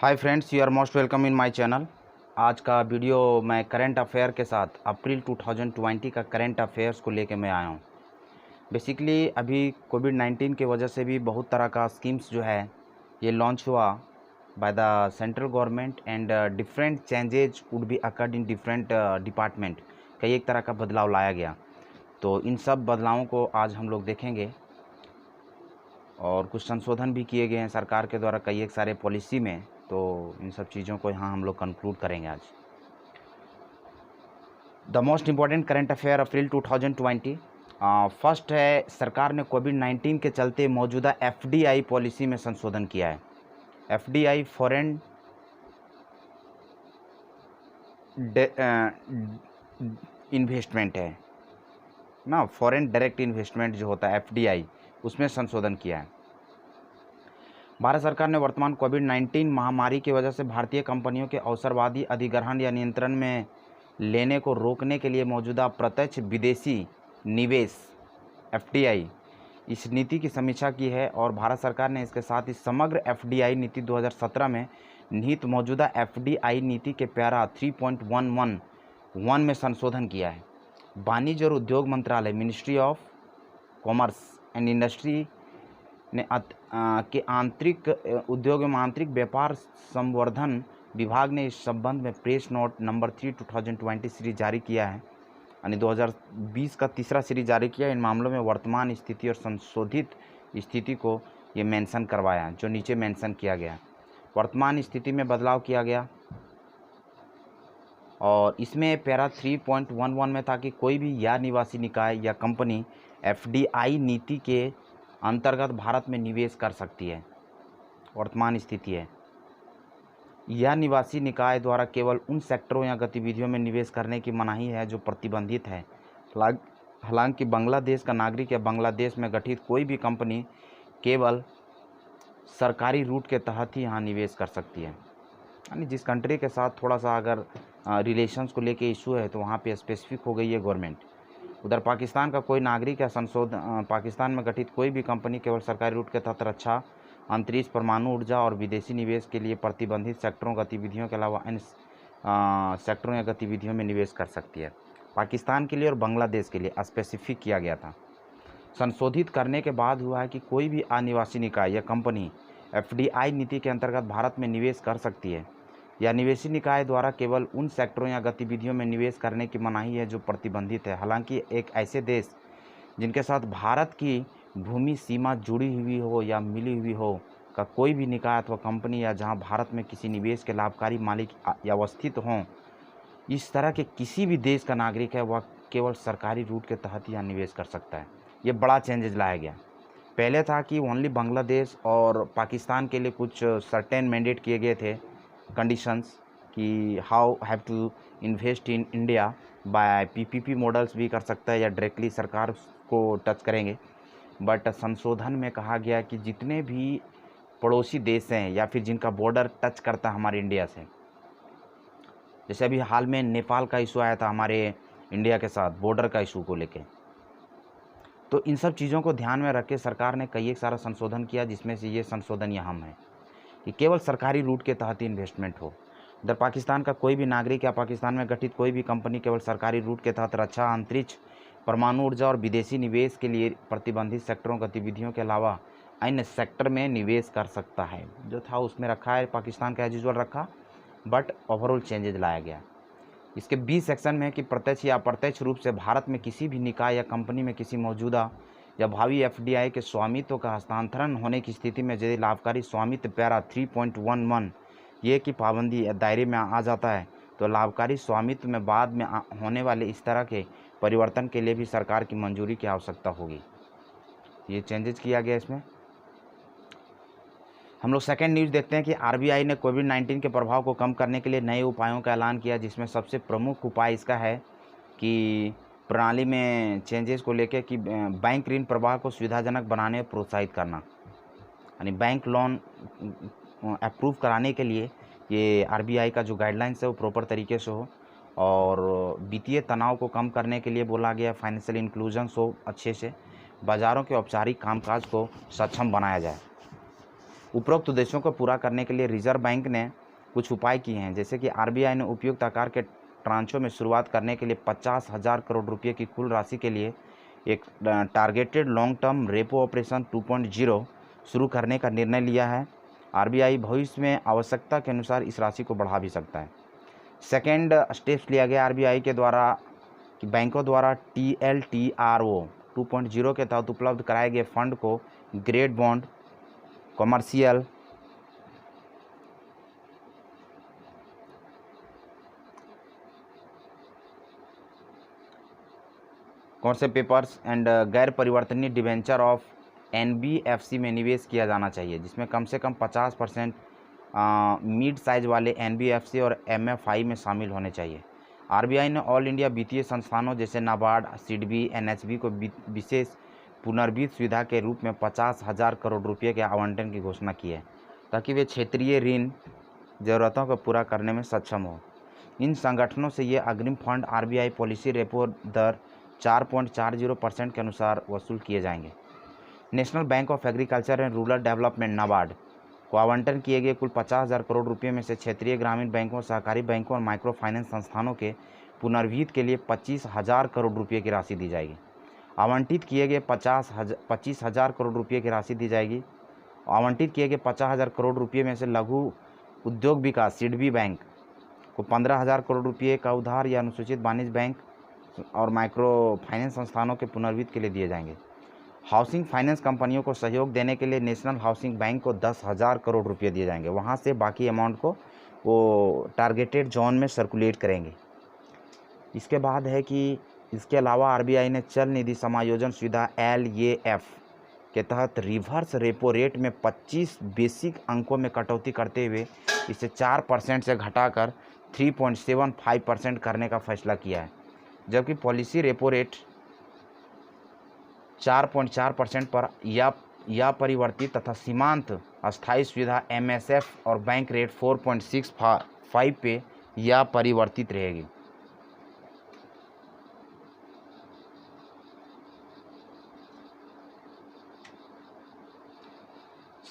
Hi friends, you are most welcome in my channel. आज का video मैं current affair के साथ अप्रैल 2020 का करंट अफेयर्स को लेके मैं आया हूँ। बेसिकली अभी कोविड-19 की वजह से भी बहुत तरह का स्कीम्स जो है ये लॉन्च हुआ by the central government and different changes would be occurred in different department. कई एक तरह का बदलाव लाया गया, तो इन सब बदलावों को आज हम लोग देखेंगे और कुछ संशोधन भी किए गए हैं सरकार के द्वारा कई एक सारे पॉलिसी में। तो इन सब चीज़ों को यहाँ हम लोग कंक्लूड करेंगे आज। The most important current affair April 2020। First है, सरकार ने कोविड-19 के चलते मौजूदा एफडीआई पॉलिसी में संशोधन किया है। एफडीआई फॉरेन इन्वेस्टमेंट है ना, फॉरेन डायरेक्ट इन्वेस्टमेंट जो होता है एफडीआई, उसमें संशोधन किया है। भारत सरकार ने वर्तमान कोविड-19 महामारी की वजह से भारतीय कंपनियों के अवसरवादी अधिग्रहण या नियंत्रण में लेने को रोकने के लिए मौजूदा प्रत्यक्ष विदेशी निवेश एफडीआई इस नीति की समीक्षा की है और भारत सरकार ने इसके साथ ही समग्र एफडीआई नीति 2017 में निहित मौजूदा एफडीआई नीति के पैरा 3.111 में संशोधन किया है। वाणिज्य और उद्योग मंत्रालय, ministry of commerce and industry ने के आंतरिक उद्योग एवं आंतरिक व्यापार संवर्धन विभाग ने इस संबंध में प्रेस नोट नंबर 3 2020 सीरीज जारी किया है, यानी 2020 का तीसरा सीरीज जारी किया। इन मामलों में वर्तमान स्थिति और संशोधित स्थिति को ये मेंशन करवाया, जो नीचे मेंशन किया गया। वर्तमान स्थिति में बदलाव किया गया और इसमें पैरा 3.11 में था कि कोई भी या निवासी निकाय या कंपनी एफडीआई नीति के अंतर्गत भारत में निवेश कर सकती है। वर्तमान स्थिति है, यह निवासी निकाय द्वारा केवल उन सेक्टरों या गतिविधियों में निवेश करने की मनाही है जो प्रतिबंधित है। हालांकि बांग्लादेश का नागरिक या बांग्लादेश में गठित कोई भी कंपनी केवल सरकारी रूट के तहत ही यहाँ निवेश कर सकती है, यानी जिस कंट्री के साथ थोड़ा सा अगर रिलेशंस को लेके इशू है तो वहाँ पे स्पेसिफिक हो गई है गवर्नमेंट। उधर पाकिस्तान का कोई नागरिक या पाकिस्तान में गठित कोई भी कंपनी केवल सरकारी रूट के तहत रक्षा, अंतरिक्ष, परमाणु ऊर्जा और विदेशी निवेश के लिए प्रतिबंधित सेक्टरों गतिविधियों के अलावा अन्य सेक्टरों या गतिविधियों में निवेश कर सकती है। पाकिस्तान के लिए और बांग्लादेश के लिए स्पेसिफिक किया गया था। संशोधित करने के बाद हुआ है कि कोई भी अनिवासी निकाय या कंपनी एफडीआई नीति के अंतर्गत भारत में निवेश कर सकती है या निवेशी निकाय द्वारा केवल उन सेक्टरों या गतिविधियों में निवेश करने की मनाही है जो प्रतिबंधित है। हालांकि एक ऐसे देश जिनके साथ भारत की भूमि सीमा जुड़ी हुई हो या मिली हुई हो का कोई भी निकाय अथवा कंपनी या जहां भारत में किसी निवेश के लाभकारी मालिक या अवस्थित हों, इस तरह के किसी भी देश का नागरिक है वह केवल सरकारी रूट के तहत यहाँ निवेश कर सकता है। ये बड़ा चेंजेस लाया गया। पहले था कि ओनली बांग्लादेश और पाकिस्तान के लिए कुछ सर्टेन मैंडेट किए गए थे कंडीशंस कि how have to invest in India by PPP models भी कर सकता है या डायरेक्टली सरकार को टच करेंगे। बट संशोधन में कहा गया कि जितने भी पड़ोसी देश हैं या फिर जिनका बॉर्डर टच करता है हमारे इंडिया से, जैसे अभी हाल में नेपाल का इशू आया था हमारे इंडिया के साथ बॉर्डर का इशू को लेके, तो इन सब चीज़ों को ध्यान में रख के सरकार ने कई एक सारा संशोधन किया, जिसमें से ये संशोधन यहाँ है कि केवल सरकारी रूट के तहत ही इन्वेस्टमेंट हो। उधर पाकिस्तान का कोई भी नागरिक या पाकिस्तान में गठित कोई भी कंपनी केवल सरकारी रूट के तहत रक्षा, अंतरिक्ष, परमाणु ऊर्जा और विदेशी निवेश के लिए प्रतिबंधित सेक्टरों गतिविधियों के अलावा अन्य सेक्टर में निवेश कर सकता है। जो था उसमें रखा है, पाकिस्तान का एज यूजुअल रखा, बट ओवरऑल चेंजेज लाया गया। इसके 20 सेक्शन में है कि प्रत्यक्ष या अप्रत्यक्ष रूप से भारत में किसी भी निकाय या कंपनी में किसी मौजूदा या भावी एफडीआई के स्वामित्व का हस्तांतरण होने की स्थिति में यदि लाभकारी स्वामित्व पैरा 3.11 ये की पाबंदी दायरे में आ जाता है तो लाभकारी स्वामित्व में बाद में होने वाले इस तरह के परिवर्तन के लिए भी सरकार की मंजूरी की आवश्यकता होगी। ये चेंजेस किया गया इसमें। हम लोग सेकेंड न्यूज़ देखते हैं कि आरबीआई ने कोविड-19 के प्रभाव को कम करने के लिए नए उपायों का ऐलान किया, जिसमें सबसे प्रमुख उपाय इसका है कि प्रणाली में चेंजेस को लेकर कि बैंक ऋण प्रवाह को सुविधाजनक बनाने और प्रोत्साहित करना, यानी बैंक लोन अप्रूव कराने के लिए ये आरबीआई का जो गाइडलाइंस है वो प्रॉपर तरीके से हो और वित्तीय तनाव को कम करने के लिए बोला गया फाइनेंशियल इंक्लूजन हो अच्छे से, बाज़ारों के औपचारिक कामकाज को सक्षम बनाया जाए। उपरोक्त उद्देश्यों को पूरा करने के लिए रिजर्व बैंक ने कुछ उपाय किए हैं, जैसे कि आरबीआई ने उपयुक्त आकार के ट्रांचों में शुरुआत करने के लिए 50,000 करोड़ रुपये की कुल राशि के लिए एक targeted long term repo operation 2.0 शुरू करने का निर्णय लिया है। आरबीआई भविष्य में आवश्यकता के अनुसार इस राशि को बढ़ा भी सकता है। सेकेंड स्टेप्स लिया गया आरबीआई के द्वारा कि बैंकों द्वारा TLTRO 2.0 के तहत उपलब्ध कराए गए फंड को grade bond, commercial papers and गैर परिवर्तनीय डिबेंचर ऑफ NBFC में निवेश किया जाना चाहिए, जिसमें कम से कम 50% मिड साइज वाले NBFC और MFI में शामिल होने चाहिए। आरबीआई ने ऑल इंडिया वित्तीय संस्थानों जैसे नाबार्ड, सिडबी, NHB को विशेष पुनर्वित्त सुविधा के रूप में 50,000 करोड़ रुपये के आवंटन की घोषणा की है, ताकि वे क्षेत्रीय ऋण ज़रूरतों को पूरा करने में सक्षम हो। इन संगठनों से ये अग्रिम फंड आरबीआई पॉलिसी रेपो दर 4.40% के अनुसार वसूल किए जाएंगे। National bank of agriculture and rural development NABARD को आवंटन किए गए कुल 50,000 करोड़ रुपये में से क्षेत्रीय ग्रामीण बैंकों, सहकारी बैंकों और माइक्रो फाइनेंस संस्थानों के पुनर्वित्त के लिए 25,000 करोड़ रुपये की राशि दी जाएगी। आवंटित किए गए 25,000 करोड़ रुपये की राशि दी जाएगी। आवंटित किए गए 50,000 करोड़ रुपये में से लघु उद्योग विकास सिडबी बैंक को 15,000 करोड़ रुपये का उधार या अनुसूचित वाणिज्य बैंक और माइक्रो फाइनेंस संस्थानों के पुनर्वित्त के लिए दिए जाएंगे। हाउसिंग फाइनेंस कंपनियों को सहयोग देने के लिए नेशनल हाउसिंग बैंक को 10,000 करोड़ रुपये दिए जाएंगे। वहाँ से बाकी अमाउंट को वो टारगेटेड जोन में सर्कुलेट करेंगे। इसके बाद है कि इसके अलावा आरबीआई ने चल निधि समायोजन सुविधा LAF के तहत रिवर्स रेपो रेट में 25 बेसिक अंकों में कटौती करते हुए इसे 4% से घटाकर 3.75% करने का फैसला किया है, जबकि पॉलिसी रेपो रेट 4.4% पर या परिवर्तित तथा सीमांत अस्थायी सुविधा MSF और बैंक रेट 4.65 पे या परिवर्तित रहेगी।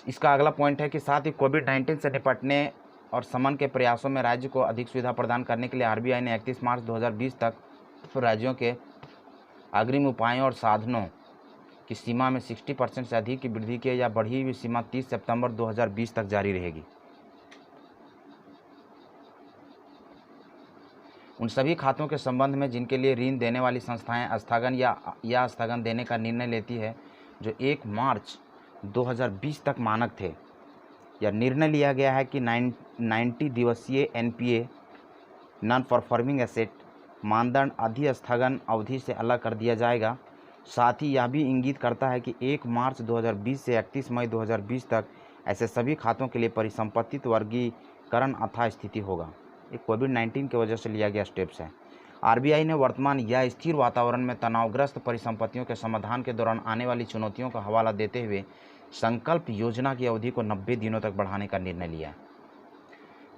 इसका अगला पॉइंट है कि साथ ही कोविड-19 से निपटने और शमन के प्रयासों में राज्य को अधिक सुविधा प्रदान करने के लिए आरबीआई ने 31 मार्च 2020 तक राज्यों के अग्रिम उपायों और साधनों की सीमा में 60% से अधिक की वृद्धि की या बढ़ी हुई सीमा 30 सितंबर 2020 तक जारी रहेगी। उन सभी खातों के संबंध में जिनके लिए ऋण देने वाली संस्थाएं स्थगन या स्थगन देने का निर्णय लेती है, जो 1 मार्च 2020 तक मानक थे, या निर्णय लिया गया है कि 90 दिवसीय NPA नॉन परफॉर्मिंग एसेट मानदंड अधिस्थगन अवधि से अलग कर दिया जाएगा। साथ ही यह भी इंगित करता है कि 1 मार्च 2020 से 31 मई 2020 तक ऐसे सभी खातों के लिए परिसंपत्ति वर्गीकरण अथा स्थिति होगा। ये कोविड-19 की वजह से लिया गया स्टेप्स है। आरबीआई ने वर्तमान या स्थिर वातावरण में तनावग्रस्त परिसंपत्तियों के समाधान के दौरान आने वाली चुनौतियों का हवाला देते हुए संकल्प योजना की अवधि को 90 दिनों तक बढ़ाने का निर्णय लिया।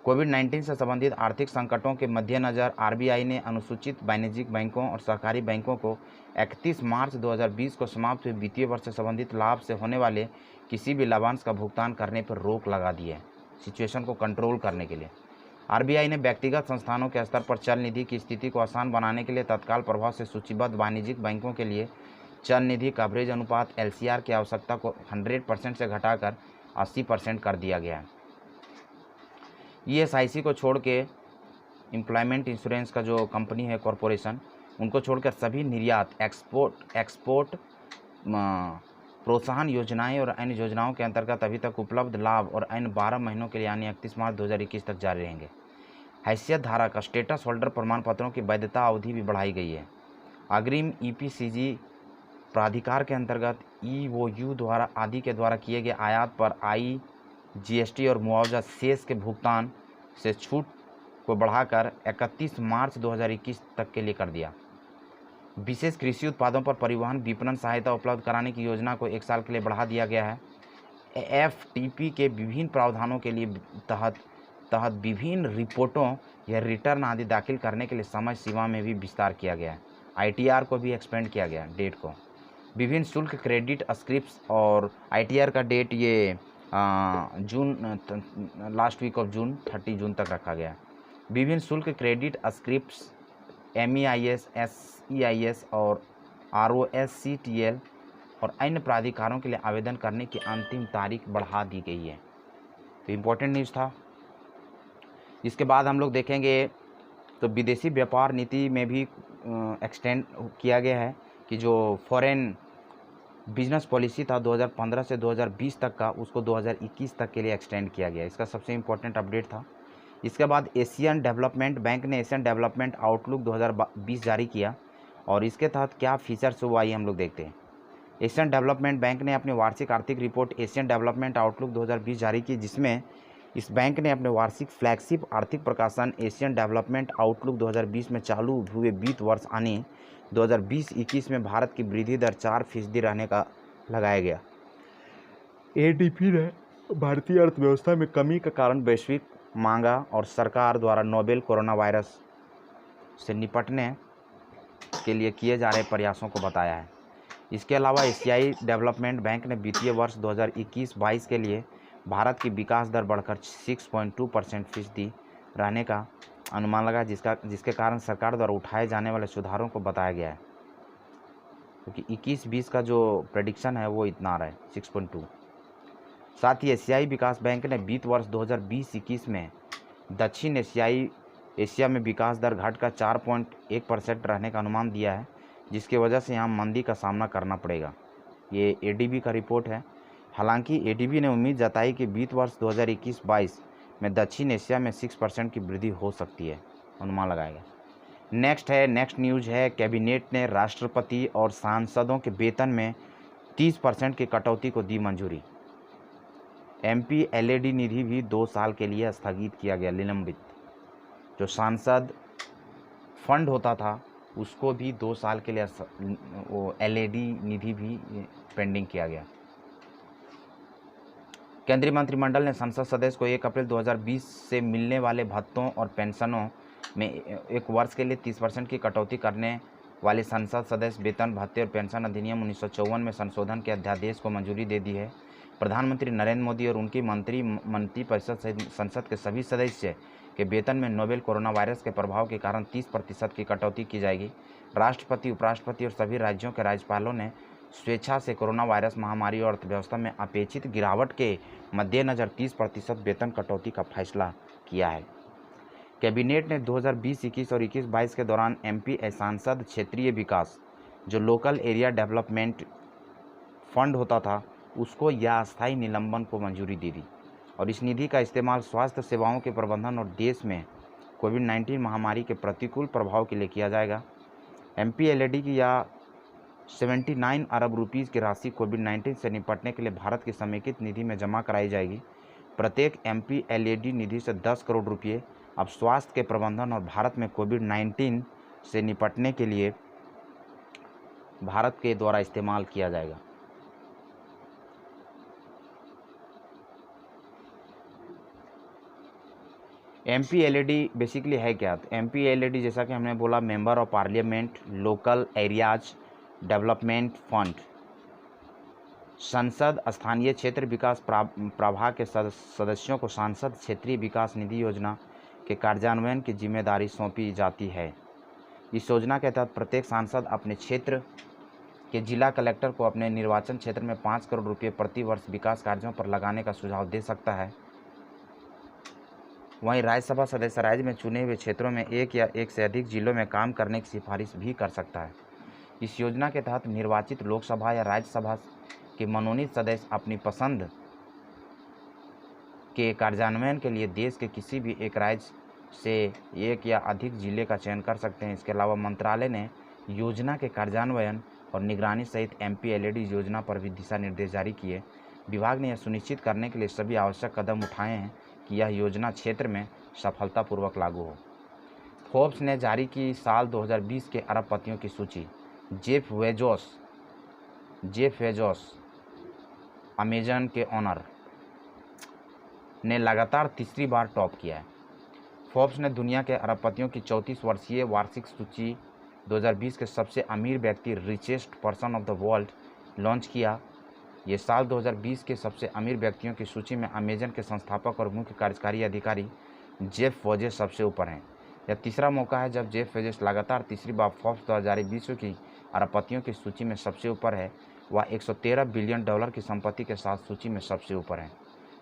कोविड-19 से संबंधित आर्थिक संकटों के मद्देनज़र आरबीआई ने अनुसूचित वाणिज्यिक बैंकों और सहकारी बैंकों को 31 मार्च 2020 को समाप्त हुए वित्तीय वर्ष से संबंधित लाभ से होने वाले किसी भी लाभांश का भुगतान करने पर रोक लगा दी है। सिचुएशन को कंट्रोल करने के लिए आरबीआई ने व्यक्तिगत संस्थानों के स्तर पर चल निधि की स्थिति को आसान बनाने के लिए तत्काल प्रभाव से सूचीबद्ध वाणिज्यिक बैंकों के लिए चल निधि कवरेज अनुपात LCR की आवश्यकता को 100% से घटाकर 80% कर दिया गया है। ESIC को छोड़ के एम्प्लॉयमेंट इंश्योरेंस का जो कंपनी है कॉरपोरेशन, उनको छोड़कर सभी निर्यात, एक्सपोर्ट प्रोत्साहन योजनाएं और अन्य योजनाओं के अंतर्गत अभी तक उपलब्ध लाभ और अन्य 12 महीनों के लिए यानी 31 मार्च 2021 तक जारी रहेंगे। हैसियत धारक स्टेटस होल्डर प्रमाण पत्रों की वैधता अवधि भी बढ़ाई गई है। अग्रिम EPCG प्राधिकार के अंतर्गत EOU द्वारा आदि के द्वारा किए गए आयात पर GST और मुआवजा शेष के भुगतान से छूट को बढ़ाकर 31 मार्च 2021 तक के लिए कर दिया। विशेष कृषि उत्पादों पर परिवहन विपणन सहायता उपलब्ध कराने की योजना को 1 साल के लिए बढ़ा दिया गया है। FTP के विभिन्न प्रावधानों के लिए तहत विभिन्न रिपोर्टों या रिटर्न आदि दाखिल करने के लिए समय सीमा में भी विस्तार किया गया है। ITR को भी एक्सपेंड किया गया डेट को। विभिन्न शुल्क क्रेडिट स्क्रिप्ट्स और ITR का डेट ये लास्ट वीक ऑफ जून 30 जून तक रखा गया। विभिन्न शुल्क क्रेडिट स्क्रिप्ट्स MEIS, SEIS और ROSCTL और अन्य प्राधिकारों के लिए आवेदन करने की अंतिम तारीख बढ़ा दी गई है। तो इम्पोर्टेंट न्यूज़ था। इसके बाद हम लोग देखेंगे तो विदेशी व्यापार नीति में भी एक्सटेंड किया गया है कि जो फॉरेन बिजनेस पॉलिसी था 2015 से 2020 तक का, उसको 2021 तक के लिए एक्सटेंड किया गया। इसका सबसे इम्पोर्टेंट अपडेट था। इसके बाद एशियन डेवलपमेंट बैंक ने एशियन डेवलपमेंट आउटलुक 2020 जारी किया और इसके तहत क्या फीचर्स हुआ ये हम लोग देखते हैं। एशियन डेवलपमेंट बैंक ने अपनी वार्षिक आर्थिक रिपोर्ट एशियन डेवलपमेंट आउटलुक 2020 जारी की, जिसमें इस बैंक ने अपने वार्षिक फ्लैगशिप आर्थिक प्रकाशन एशियन डेवलपमेंट आउटलुक 2020 में चालू हुए वित्त वर्ष आने 2020-21 में भारत की वृद्धि दर 4% रहने का लगाया गया। ADB ने भारतीय अर्थव्यवस्था में कमी के कारण वैश्विक मांगा और सरकार द्वारा नोवेल कोरोना वायरस से निपटने के लिए किए जा रहे प्रयासों को बताया है। इसके अलावा एशियाई डेवलपमेंट बैंक ने वित्तीय वर्ष 2021-22 के लिए भारत की विकास दर बढ़कर 6.2% रहने का अनुमान लगा, जिसके कारण सरकार द्वारा उठाए जाने वाले सुधारों को बताया गया है, क्योंकि 21-20 का जो प्रेडिक्शन है वो इतना आ रहा है 6.2। साथ ही एशियाई विकास बैंक ने वित्त वर्ष 2020-21 में दक्षिण एशिया में विकास दर घटकर 4.1% रहने का अनुमान दिया है, जिसकी वजह से यहाँ मंदी का सामना करना पड़ेगा। ये ADB का रिपोर्ट है। हालांकि ADB ने उम्मीद जताई कि वित्त वर्ष 2021-22 में दक्षिण एशिया में 6% की वृद्धि हो सकती है, अनुमान लगाएगा। नेक्स्ट न्यूज़ है, कैबिनेट ने राष्ट्रपति और सांसदों के वेतन में 30% की कटौती को दी मंजूरी। MPLAD निधि भी 2 साल के लिए स्थगित किया गया, निलंबित। जो सांसद फंड होता था उसको भी 2 साल के लिए वो LAD निधि भी पेंडिंग किया गया। केंद्रीय मंत्रिमंडल ने संसद सदस्य को 1 अप्रैल 2020 से मिलने वाले भत्तों और पेंशनों में एक वर्ष के लिए 30% की कटौती करने वाले संसद सदस्य वेतन भत्ते और पेंशन अधिनियम 1954 में संशोधन के अध्यादेश को मंजूरी दे दी है। प्रधानमंत्री नरेंद्र मोदी और उनकी मंत्रिपरिषद सहित संसद के सभी सदस्य के वेतन में नोवेल कोरोना वायरस के प्रभाव के कारण 30% की कटौती की जाएगी। राष्ट्रपति, उपराष्ट्रपति और सभी राज्यों के राज्यपालों ने स्वेच्छा से कोरोना वायरस महामारी और अर्थव्यवस्था में अपेक्षित गिरावट के मद्देनज़र 30% वेतन कटौती का फैसला किया है। कैबिनेट ने 2020-21 और 21-22 के दौरान MP सांसद क्षेत्रीय विकास, जो लोकल एरिया डेवलपमेंट फंड होता था, उसको या अस्थायी निलंबन को मंजूरी दे दी और इस निधि का इस्तेमाल स्वास्थ्य सेवाओं के प्रबंधन और देश में कोविड-19 महामारी के प्रतिकूल प्रभाव के लिए किया जाएगा। MPLAD की या 79 अरब रुपीज़ की राशि कोविड-19 से निपटने के लिए भारत की समेकित निधि में जमा कराई जाएगी। प्रत्येक MPLAD निधि से 10 करोड़ रुपये अब स्वास्थ्य के प्रबंधन और भारत में कोविड-19 से निपटने के लिए भारत के द्वारा इस्तेमाल किया जाएगा। MPLAD बेसिकली है क्या? तो MPLAD जैसा कि हमने बोला, member of parliament local areas development fund. संसद स्थानीय क्षेत्र विकास प्रभाग के सदस्यों को सांसद क्षेत्रीय विकास निधि योजना के कार्यान्वयन की जिम्मेदारी सौंपी जाती है। इस योजना के तहत प्रत्येक सांसद अपने क्षेत्र के जिला कलेक्टर को अपने निर्वाचन क्षेत्र में 5 करोड़ रुपये प्रति वर्ष विकास कार्यों पर लगाने का सुझाव दे सकता है। वहीं राज्यसभा सदस्य राज्य में चुने हुए क्षेत्रों में एक या एक से अधिक जिलों में काम करने की सिफारिश भी कर सकता है। इस योजना के तहत निर्वाचित लोकसभा या राज्यसभा के मनोनीत सदस्य अपनी पसंद के कार्यान्वयन के लिए देश के किसी भी एक राज्य से एक या अधिक जिले का चयन कर सकते हैं। इसके अलावा मंत्रालय ने योजना के कार्यान्वयन और निगरानी सहित MPLAD योजना पर भी दिशा निर्देश जारी किए। विभाग ने यह सुनिश्चित करने के लिए सभी आवश्यक कदम उठाए हैं कि यह योजना क्षेत्र में सफलतापूर्वक लागू हो। फोर्ब्स ने जारी की साल 2020 के अरबपतियों की सूची। जेफ बेजोस अमेजन के ओनर ने लगातार तीसरी बार टॉप किया है। फोर्ब्स ने दुनिया के अरबपतियों की 34 वर्षीय वार्षिक सूची 2020 के सबसे अमीर व्यक्ति, richest person of the world, launch किया। ये साल 2020 के सबसे अमीर व्यक्तियों की सूची में अमेजन के संस्थापक और मुख्य कार्यकारी अधिकारी जेफ बेजोस सबसे ऊपर हैं। यह तीसरा मौका है जब जेफ बेजोस लगातार तीसरी बार फोर्ब्स 2020 की अरबपतियों की सूची में सबसे ऊपर है। वह 113 बिलियन डॉलर की संपत्ति के साथ सूची में सबसे ऊपर है।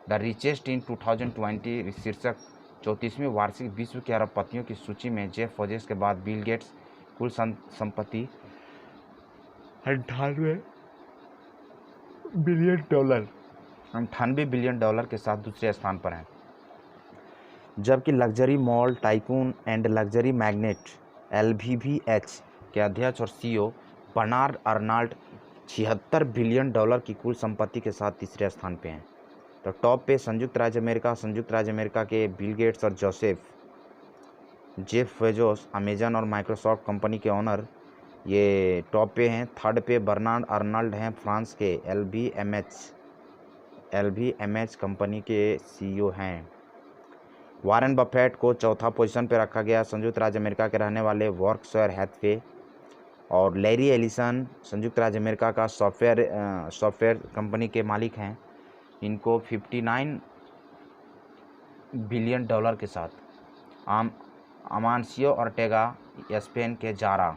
द रिचेस्ट इन 2020 शीर्षक 34वीं वार्षिक विश्व के अरबपतियों की सूची में जेफ बेजोस के बाद बिल गेट्स कुल संपत्ति 98 बिलियन डॉलर के साथ दूसरे स्थान पर हैं, जबकि luxury mall tycoon and luxury magnet LVMH के अध्यक्ष और CEO Bernard Arnault 76 billion dollar की कुल संपत्ति के साथ तीसरे स्थान पे हैं। तो टॉप पे संयुक्त राज्य अमेरिका के बिल गेट्स और जेफ बेजोस अमेजन और माइक्रोसॉफ्ट कंपनी के ऑनर, ये टॉप पे हैं। थर्ड पे बर्नार्ड अर्नाल्ड हैं फ्रांस के LVMH कंपनी के CEO हैं। वारेन बफेट को चौथा पोजीशन पे रखा गया, संयुक्त राज्य अमेरिका के रहने वाले बर्कशायर हैथवे। और लैरी एलिसन संयुक्त राज्य अमेरिका का सॉफ्टवेयर कंपनी के मालिक हैं। इनको 59 बिलियन डॉलर के साथ। अमानसियो ऑर्टेगा स्पेन के जारा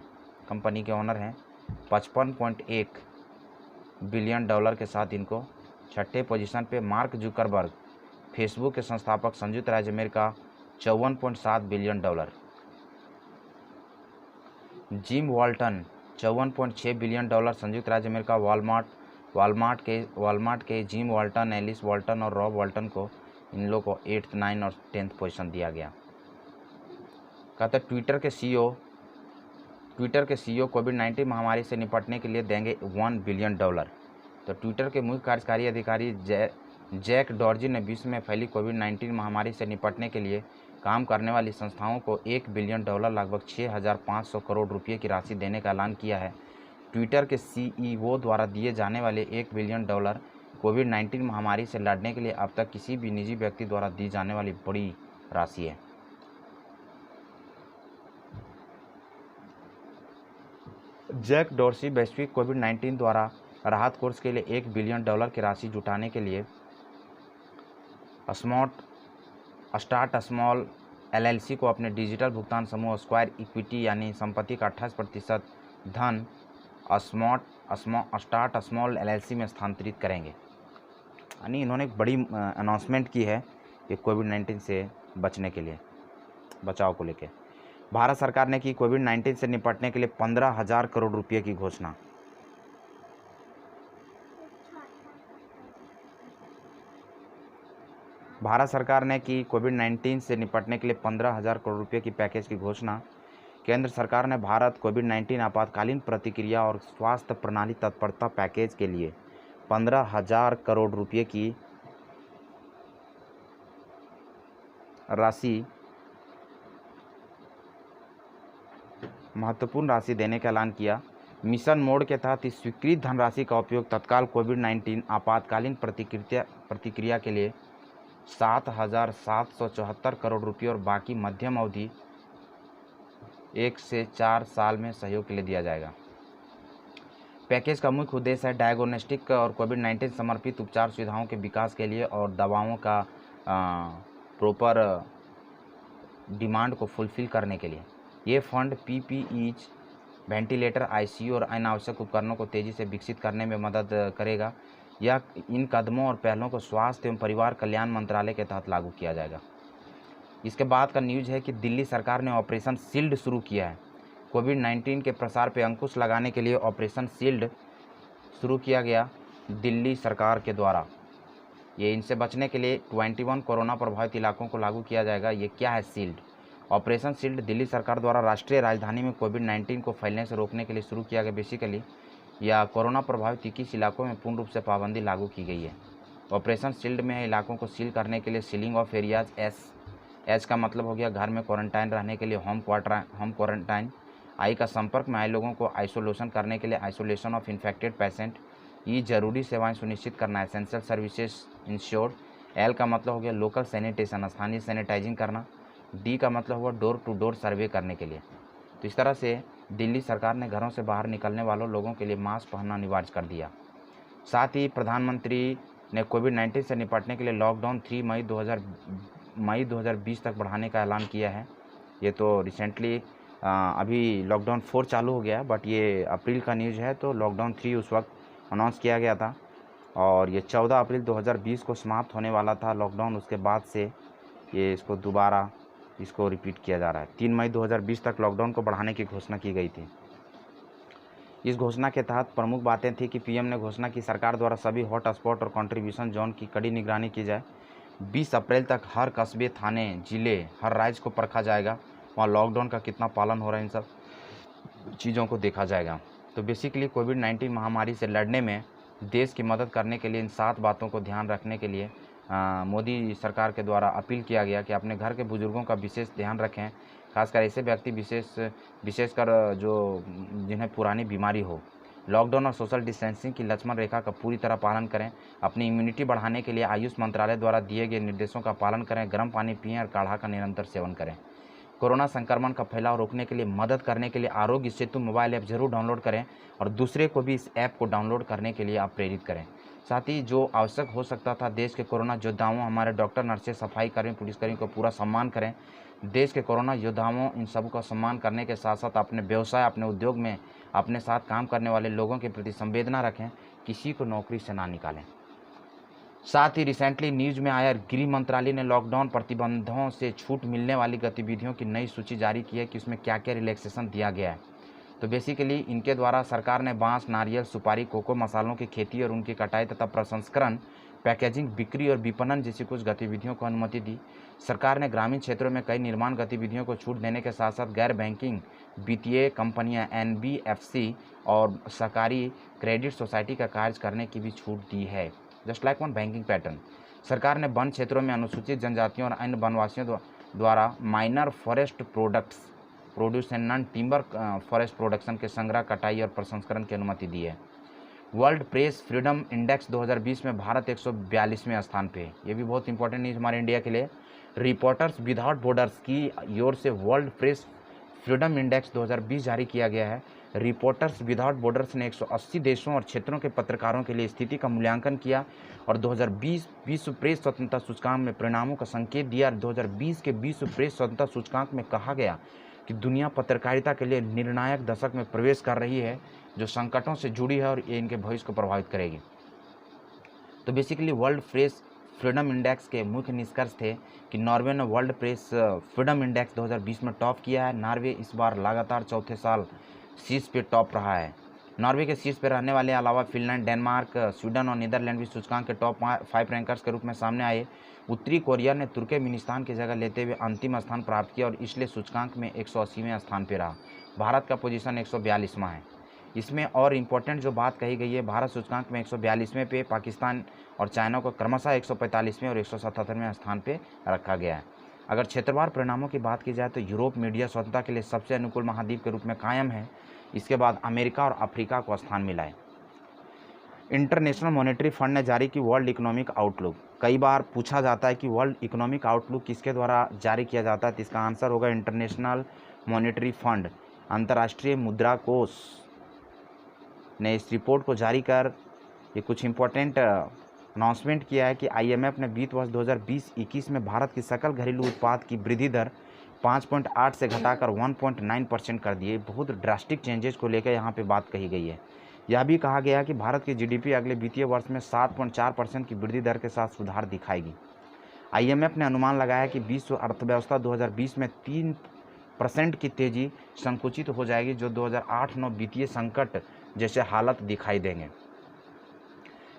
कंपनी के ओनर हैं, 55.1 बिलियन डॉलर के साथ इनको छठे पोजीशन पे। मार्क जुकरबर्ग फेसबुक के संस्थापक, संयुक्त राज्य America, 54.7 billion dollar. Gym वॉल्टन 54.6 billion dollar, संयुक्त राज्य अमेरिका। वॉलमार्ट के जिम वॉल्टन, एलिस वॉल्टन और रॉब वॉल्टन को, इन लोगों को 8th, 9th और 10th पोजीशन दिया गया। कहते ट्विटर के CEO कोविड-19 महामारी से निपटने के लिए देंगे $1 बिलियन। तो ट्विटर के मुख्य कार्यकारी अधिकारी जैक डॉर्जी ने विश्व में फैली कोविड-19 महामारी से निपटने के लिए काम करने वाली संस्थाओं को $1 बिलियन, लगभग 6,500 करोड़ रुपये की राशि देने का ऐलान किया है। ट्विटर के CEO द्वारा दिए जाने वाले $1 बिलियन कोविड-19 महामारी से लड़ने के लिए अब तक किसी भी निजी व्यक्ति द्वारा दी जाने वाली बड़ी राशि है। जैक डॉर्सी वैश्विक कोविड-19 द्वारा राहत कोर्स के लिए $1 बिलियन की राशि जुटाने के लिए स्टार्ट स्मॉल LLC को अपने डिजिटल भुगतान समूह स्क्वायर इक्विटी यानी संपत्ति का 28% धन स्टार्ट स्मॉल LLC में स्थानांतरित करेंगे। यानी इन्होंने एक बड़ी अनाउंसमेंट की है कि कोविड-19 से बचने के लिए, बचाव को लेकर। भारत सरकार ने की कोविड-19 से निपटने के लिए 15,000 करोड़ रुपये की घोषणा। भारत सरकार ने की कोविड-19 से निपटने के लिए 15,000 करोड़ रुपये की पैकेज की घोषणा। केंद्र सरकार ने भारत कोविड-19 आपातकालीन प्रतिक्रिया और स्वास्थ्य प्रणाली तत्परता पैकेज के लिए 15,000 करोड़ रुपये की राशि, महत्वपूर्ण राशि देने का ऐलान किया। मिशन मोड के तहत इस स्वीकृत धनराशि का उपयोग तत्काल कोविड-19 आपातकालीन प्रतिक्रिया के लिए 7,774 करोड़ रुपये और बाकी मध्यम अवधि 1 से 4 साल में सहयोग के लिए दिया जाएगा। पैकेज का मुख्य उद्देश्य है डायग्नोस्टिक और कोविड-19 समर्पित उपचार सुविधाओं के विकास के लिए और दवाओं का प्रॉपर डिमांड को फुलफिल करने के लिए। ये फंड PPEs, वेंटिलेटर, ICU और अन्य आवश्यक उपकरणों को तेज़ी से विकसित करने में मदद करेगा। यह इन कदमों और पहलों को स्वास्थ्य एवं परिवार कल्याण मंत्रालय के तहत लागू किया जाएगा। इसके बाद का न्यूज़ है कि दिल्ली सरकार ने ऑपरेशन शील्ड शुरू किया है। कोविड-19 के प्रसार पर अंकुश लगाने के लिए ऑपरेशन शील्ड शुरू किया गया दिल्ली सरकार के द्वारा। ये इनसे बचने के लिए 21 कोरोना प्रभावित इलाकों को लागू किया जाएगा। ये क्या है शील्ड? ऑपरेशन शील्ड दिल्ली सरकार द्वारा राष्ट्रीय राजधानी में कोविड-19 को फैलने से रोकने के लिए शुरू किया गया। बेसिकली या कोरोना प्रभावित 21 इलाकों में पूर्ण रूप से पाबंदी लागू की गई है। ऑपरेशन शील्ड में इलाकों को सील करने के लिए सीलिंग ऑफ एरियाज, एच का मतलब हो गया घर में क्वारंटाइन रहने के लिए होम क्वारंटाइन। आई का संपर्क में आए लोगों को आइसोलेशन करने के लिए आइसोलेशन ऑफ इन्फेक्टेड पेशेंट। ई जरूरी सेवाएं सुनिश्चित करना, एसेंशियल सर्विसेज इंश्योर्ड। एल का मतलब हो गया लोकल सैनिटेशन, स्थानीय सैनिटाइजिंग करना। डी का मतलब हुआ डोर टू डोर सर्वे करने के लिए। तो इस तरह से दिल्ली सरकार ने घरों से बाहर निकलने वालों लोगों के लिए मास्क पहनना अनिवार्य कर दिया। साथ ही प्रधानमंत्री ने कोविड-19 से निपटने के लिए लॉकडाउन 3 मई 2020 तक बढ़ाने का ऐलान किया है। ये तो रिसेंटली अभी लॉकडाउन 4 चालू हो गया है, बट ये अप्रैल का न्यूज़ है, तो लॉकडाउन 3 उस वक्त अनाउंस किया गया था और ये 14 अप्रैल 2020 को समाप्त होने वाला था लॉकडाउन। उसके बाद से ये इसको दोबारा रिपीट किया जा रहा है। 3 मई 2020 तक लॉकडाउन को बढ़ाने की घोषणा की गई थी। इस घोषणा के तहत प्रमुख बातें थी कि पीएम ने घोषणा की सरकार द्वारा सभी हॉट स्पॉट और कंट्रीब्यूशन जोन की कड़ी निगरानी की जाए। 20 अप्रैल तक हर कस्बे, थाने, जिले, हर राज्य को परखा जाएगा, वहाँ लॉकडाउन का कितना पालन हो रहा है, इन सब चीज़ों को देखा जाएगा। तो बेसिकली कोविड-19 महामारी से लड़ने में देश की मदद करने के लिए इन 7 बातों को ध्यान रखने के लिए मोदी सरकार के द्वारा अपील किया गया कि अपने घर के बुजुर्गों का विशेष ध्यान रखें, खासकर ऐसे व्यक्ति विशेषकर जो जिन्हें पुरानी बीमारी हो। लॉकडाउन और सोशल डिस्टेंसिंग की लक्ष्मण रेखा का पूरी तरह पालन करें। अपनी इम्यूनिटी बढ़ाने के लिए आयुष मंत्रालय द्वारा दिए गए निर्देशों का पालन करें। गर्म पानी पिएं और काढ़ा का निरंतर सेवन करें। कोरोना संक्रमण का फैलाव रोकने के लिए मदद करने के लिए आरोग्य सेतु मोबाइल ऐप जरूर डाउनलोड करें और दूसरे को भी इस ऐप को डाउनलोड करने के लिए आप प्रेरित करें। साथ ही जो आवश्यक हो सकता था, देश के कोरोना योद्धाओं, हमारे डॉक्टर, नर्सें, सफाई कर्मी, पुलिसकर्मियों को पूरा सम्मान करें। देश के कोरोना योद्धाओं, इन सबका सम्मान करने के साथ साथ अपने व्यवसाय, अपने उद्योग में अपने साथ काम करने वाले लोगों के प्रति संवेदना रखें, किसी को नौकरी से ना निकालें। साथ ही रिसेंटली न्यूज़ में आया, गृह मंत्रालय ने लॉकडाउन प्रतिबंधों से छूट मिलने वाली गतिविधियों की नई सूची जारी की है कि उसमें क्या क्या रिलैक्सेशन दिया गया है। तो बेसिकली इनके द्वारा सरकार ने बांस, नारियल, सुपारी, कोको मसालों की खेती और उनकी कटाई तथा प्रसंस्करण, पैकेजिंग, बिक्री और विपणन जैसी कुछ गतिविधियों को अनुमति दी। सरकार ने ग्रामीण क्षेत्रों में कई निर्माण गतिविधियों को छूट देने के साथ साथ गैर बैंकिंग वित्तीय कंपनियां, एनबीएफसी और सहकारी क्रेडिट सोसाइटी का कार्य करने की भी छूट दी है। Just like one banking pattern. सरकार ने वन क्षेत्रों में अनुसूचित जनजातियों और अन्य वनवासियों द्वारा minor forest produce and non timber forest production के संग्रह, कटाई और प्रसंस्करण की अनुमति दी है। वर्ल्ड प्रेस फ्रीडम इंडेक्स 2020 में भारत 142वें स्थान पे है। ये भी बहुत इंपॉर्टेंट न्यूज़ हमारे इंडिया के लिए। रिपोर्टर्स विदाउट बॉर्डर्स की ओर से वर्ल्ड प्रेस फ्रीडम इंडेक्स 2020 जारी किया गया है। रिपोर्टर्स विदाउट बॉर्डर्स ने 180 देशों और क्षेत्रों के पत्रकारों के लिए स्थिति का मूल्यांकन किया और 2020 विश्व प्रेस स्वतंत्रता सूचकांक में परिणामों का संकेत दिया। 2020 के विश्व प्रेस स्वतंत्रता सूचकांक में कहा गया कि दुनिया पत्रकारिता के लिए निर्णायक दशक में प्रवेश कर रही है, जो संकटों से जुड़ी है और ये इनके भविष्य को प्रभावित करेगी। तो basically world press freedom index के मुख्य निष्कर्ष थे कि नॉर्वे ने वर्ल्ड प्रेस फ्रीडम इंडेक्स 2020 में टॉप किया है। नॉर्वे इस बार लगातार चौथे साल शीर्ष पे टॉप रहा है। नॉर्वे के शीर्ष पे रहने वाले अलावा फिनलैंड, डेनमार्क, स्वीडन और नीदरलैंड भी सूचकांक के टॉप 5 रैंकर्स के रूप में सामने आए। उत्तरी कोरिया ने तुर्कमेनिस्तान की जगह लेते हुए अंतिम स्थान प्राप्त किया और इसलिए सूचकांक में 180वें स्थान पर रहा। भारत का पोजीशन 142वां है। इसमें और इम्पोर्टेंट जो बात कही गई है, भारत सूचकांक में 142वें पे, पाकिस्तान और चाइना को क्रमशः 145वें और 177वें स्थान पे रखा गया है। अगर क्षेत्रवार परिणामों की बात की जाए तो यूरोप मीडिया स्वतंत्रता के लिए सबसे अनुकूल महाद्वीप के रूप में कायम है। इसके बाद अमेरिका और अफ्रीका को स्थान मिला है। इंटरनेशनल मॉनेटरी फंड ने जारी की वर्ल्ड इकोनॉमिक आउटलुक। कई बार पूछा जाता है कि वर्ल्ड इकोनॉमिक आउटलुक किसके द्वारा जारी किया जाता है, तो इसका आंसर होगा इंटरनेशनल मॉनेटरी फंड। अंतर्राष्ट्रीय मुद्रा कोष ने इस रिपोर्ट को जारी कर ये कुछ इम्पोर्टेंट अनाउंसमेंट किया है कि आईएमएफ ने वित्त वर्ष 2020-21 में भारत की सकल घरेलू उत्पाद की वृद्धि दर 5.8 से घटाकर 1.9% कर दी है। बहुत ड्रास्टिक चेंजेस को लेकर यहाँ पे बात कही गई है। यह भी कहा गया कि भारत की जीडीपी अगले वित्तीय वर्ष में 7.4% की वृद्धि दर के साथ सुधार दिखाएगी। आईएमएफ ने अनुमान लगाया कि विश्व अर्थव्यवस्था 2020 में 3% की तेजी संकुचित हो जाएगी, जो 2008-9 वित्तीय संकट जैसे हालत दिखाई देंगे।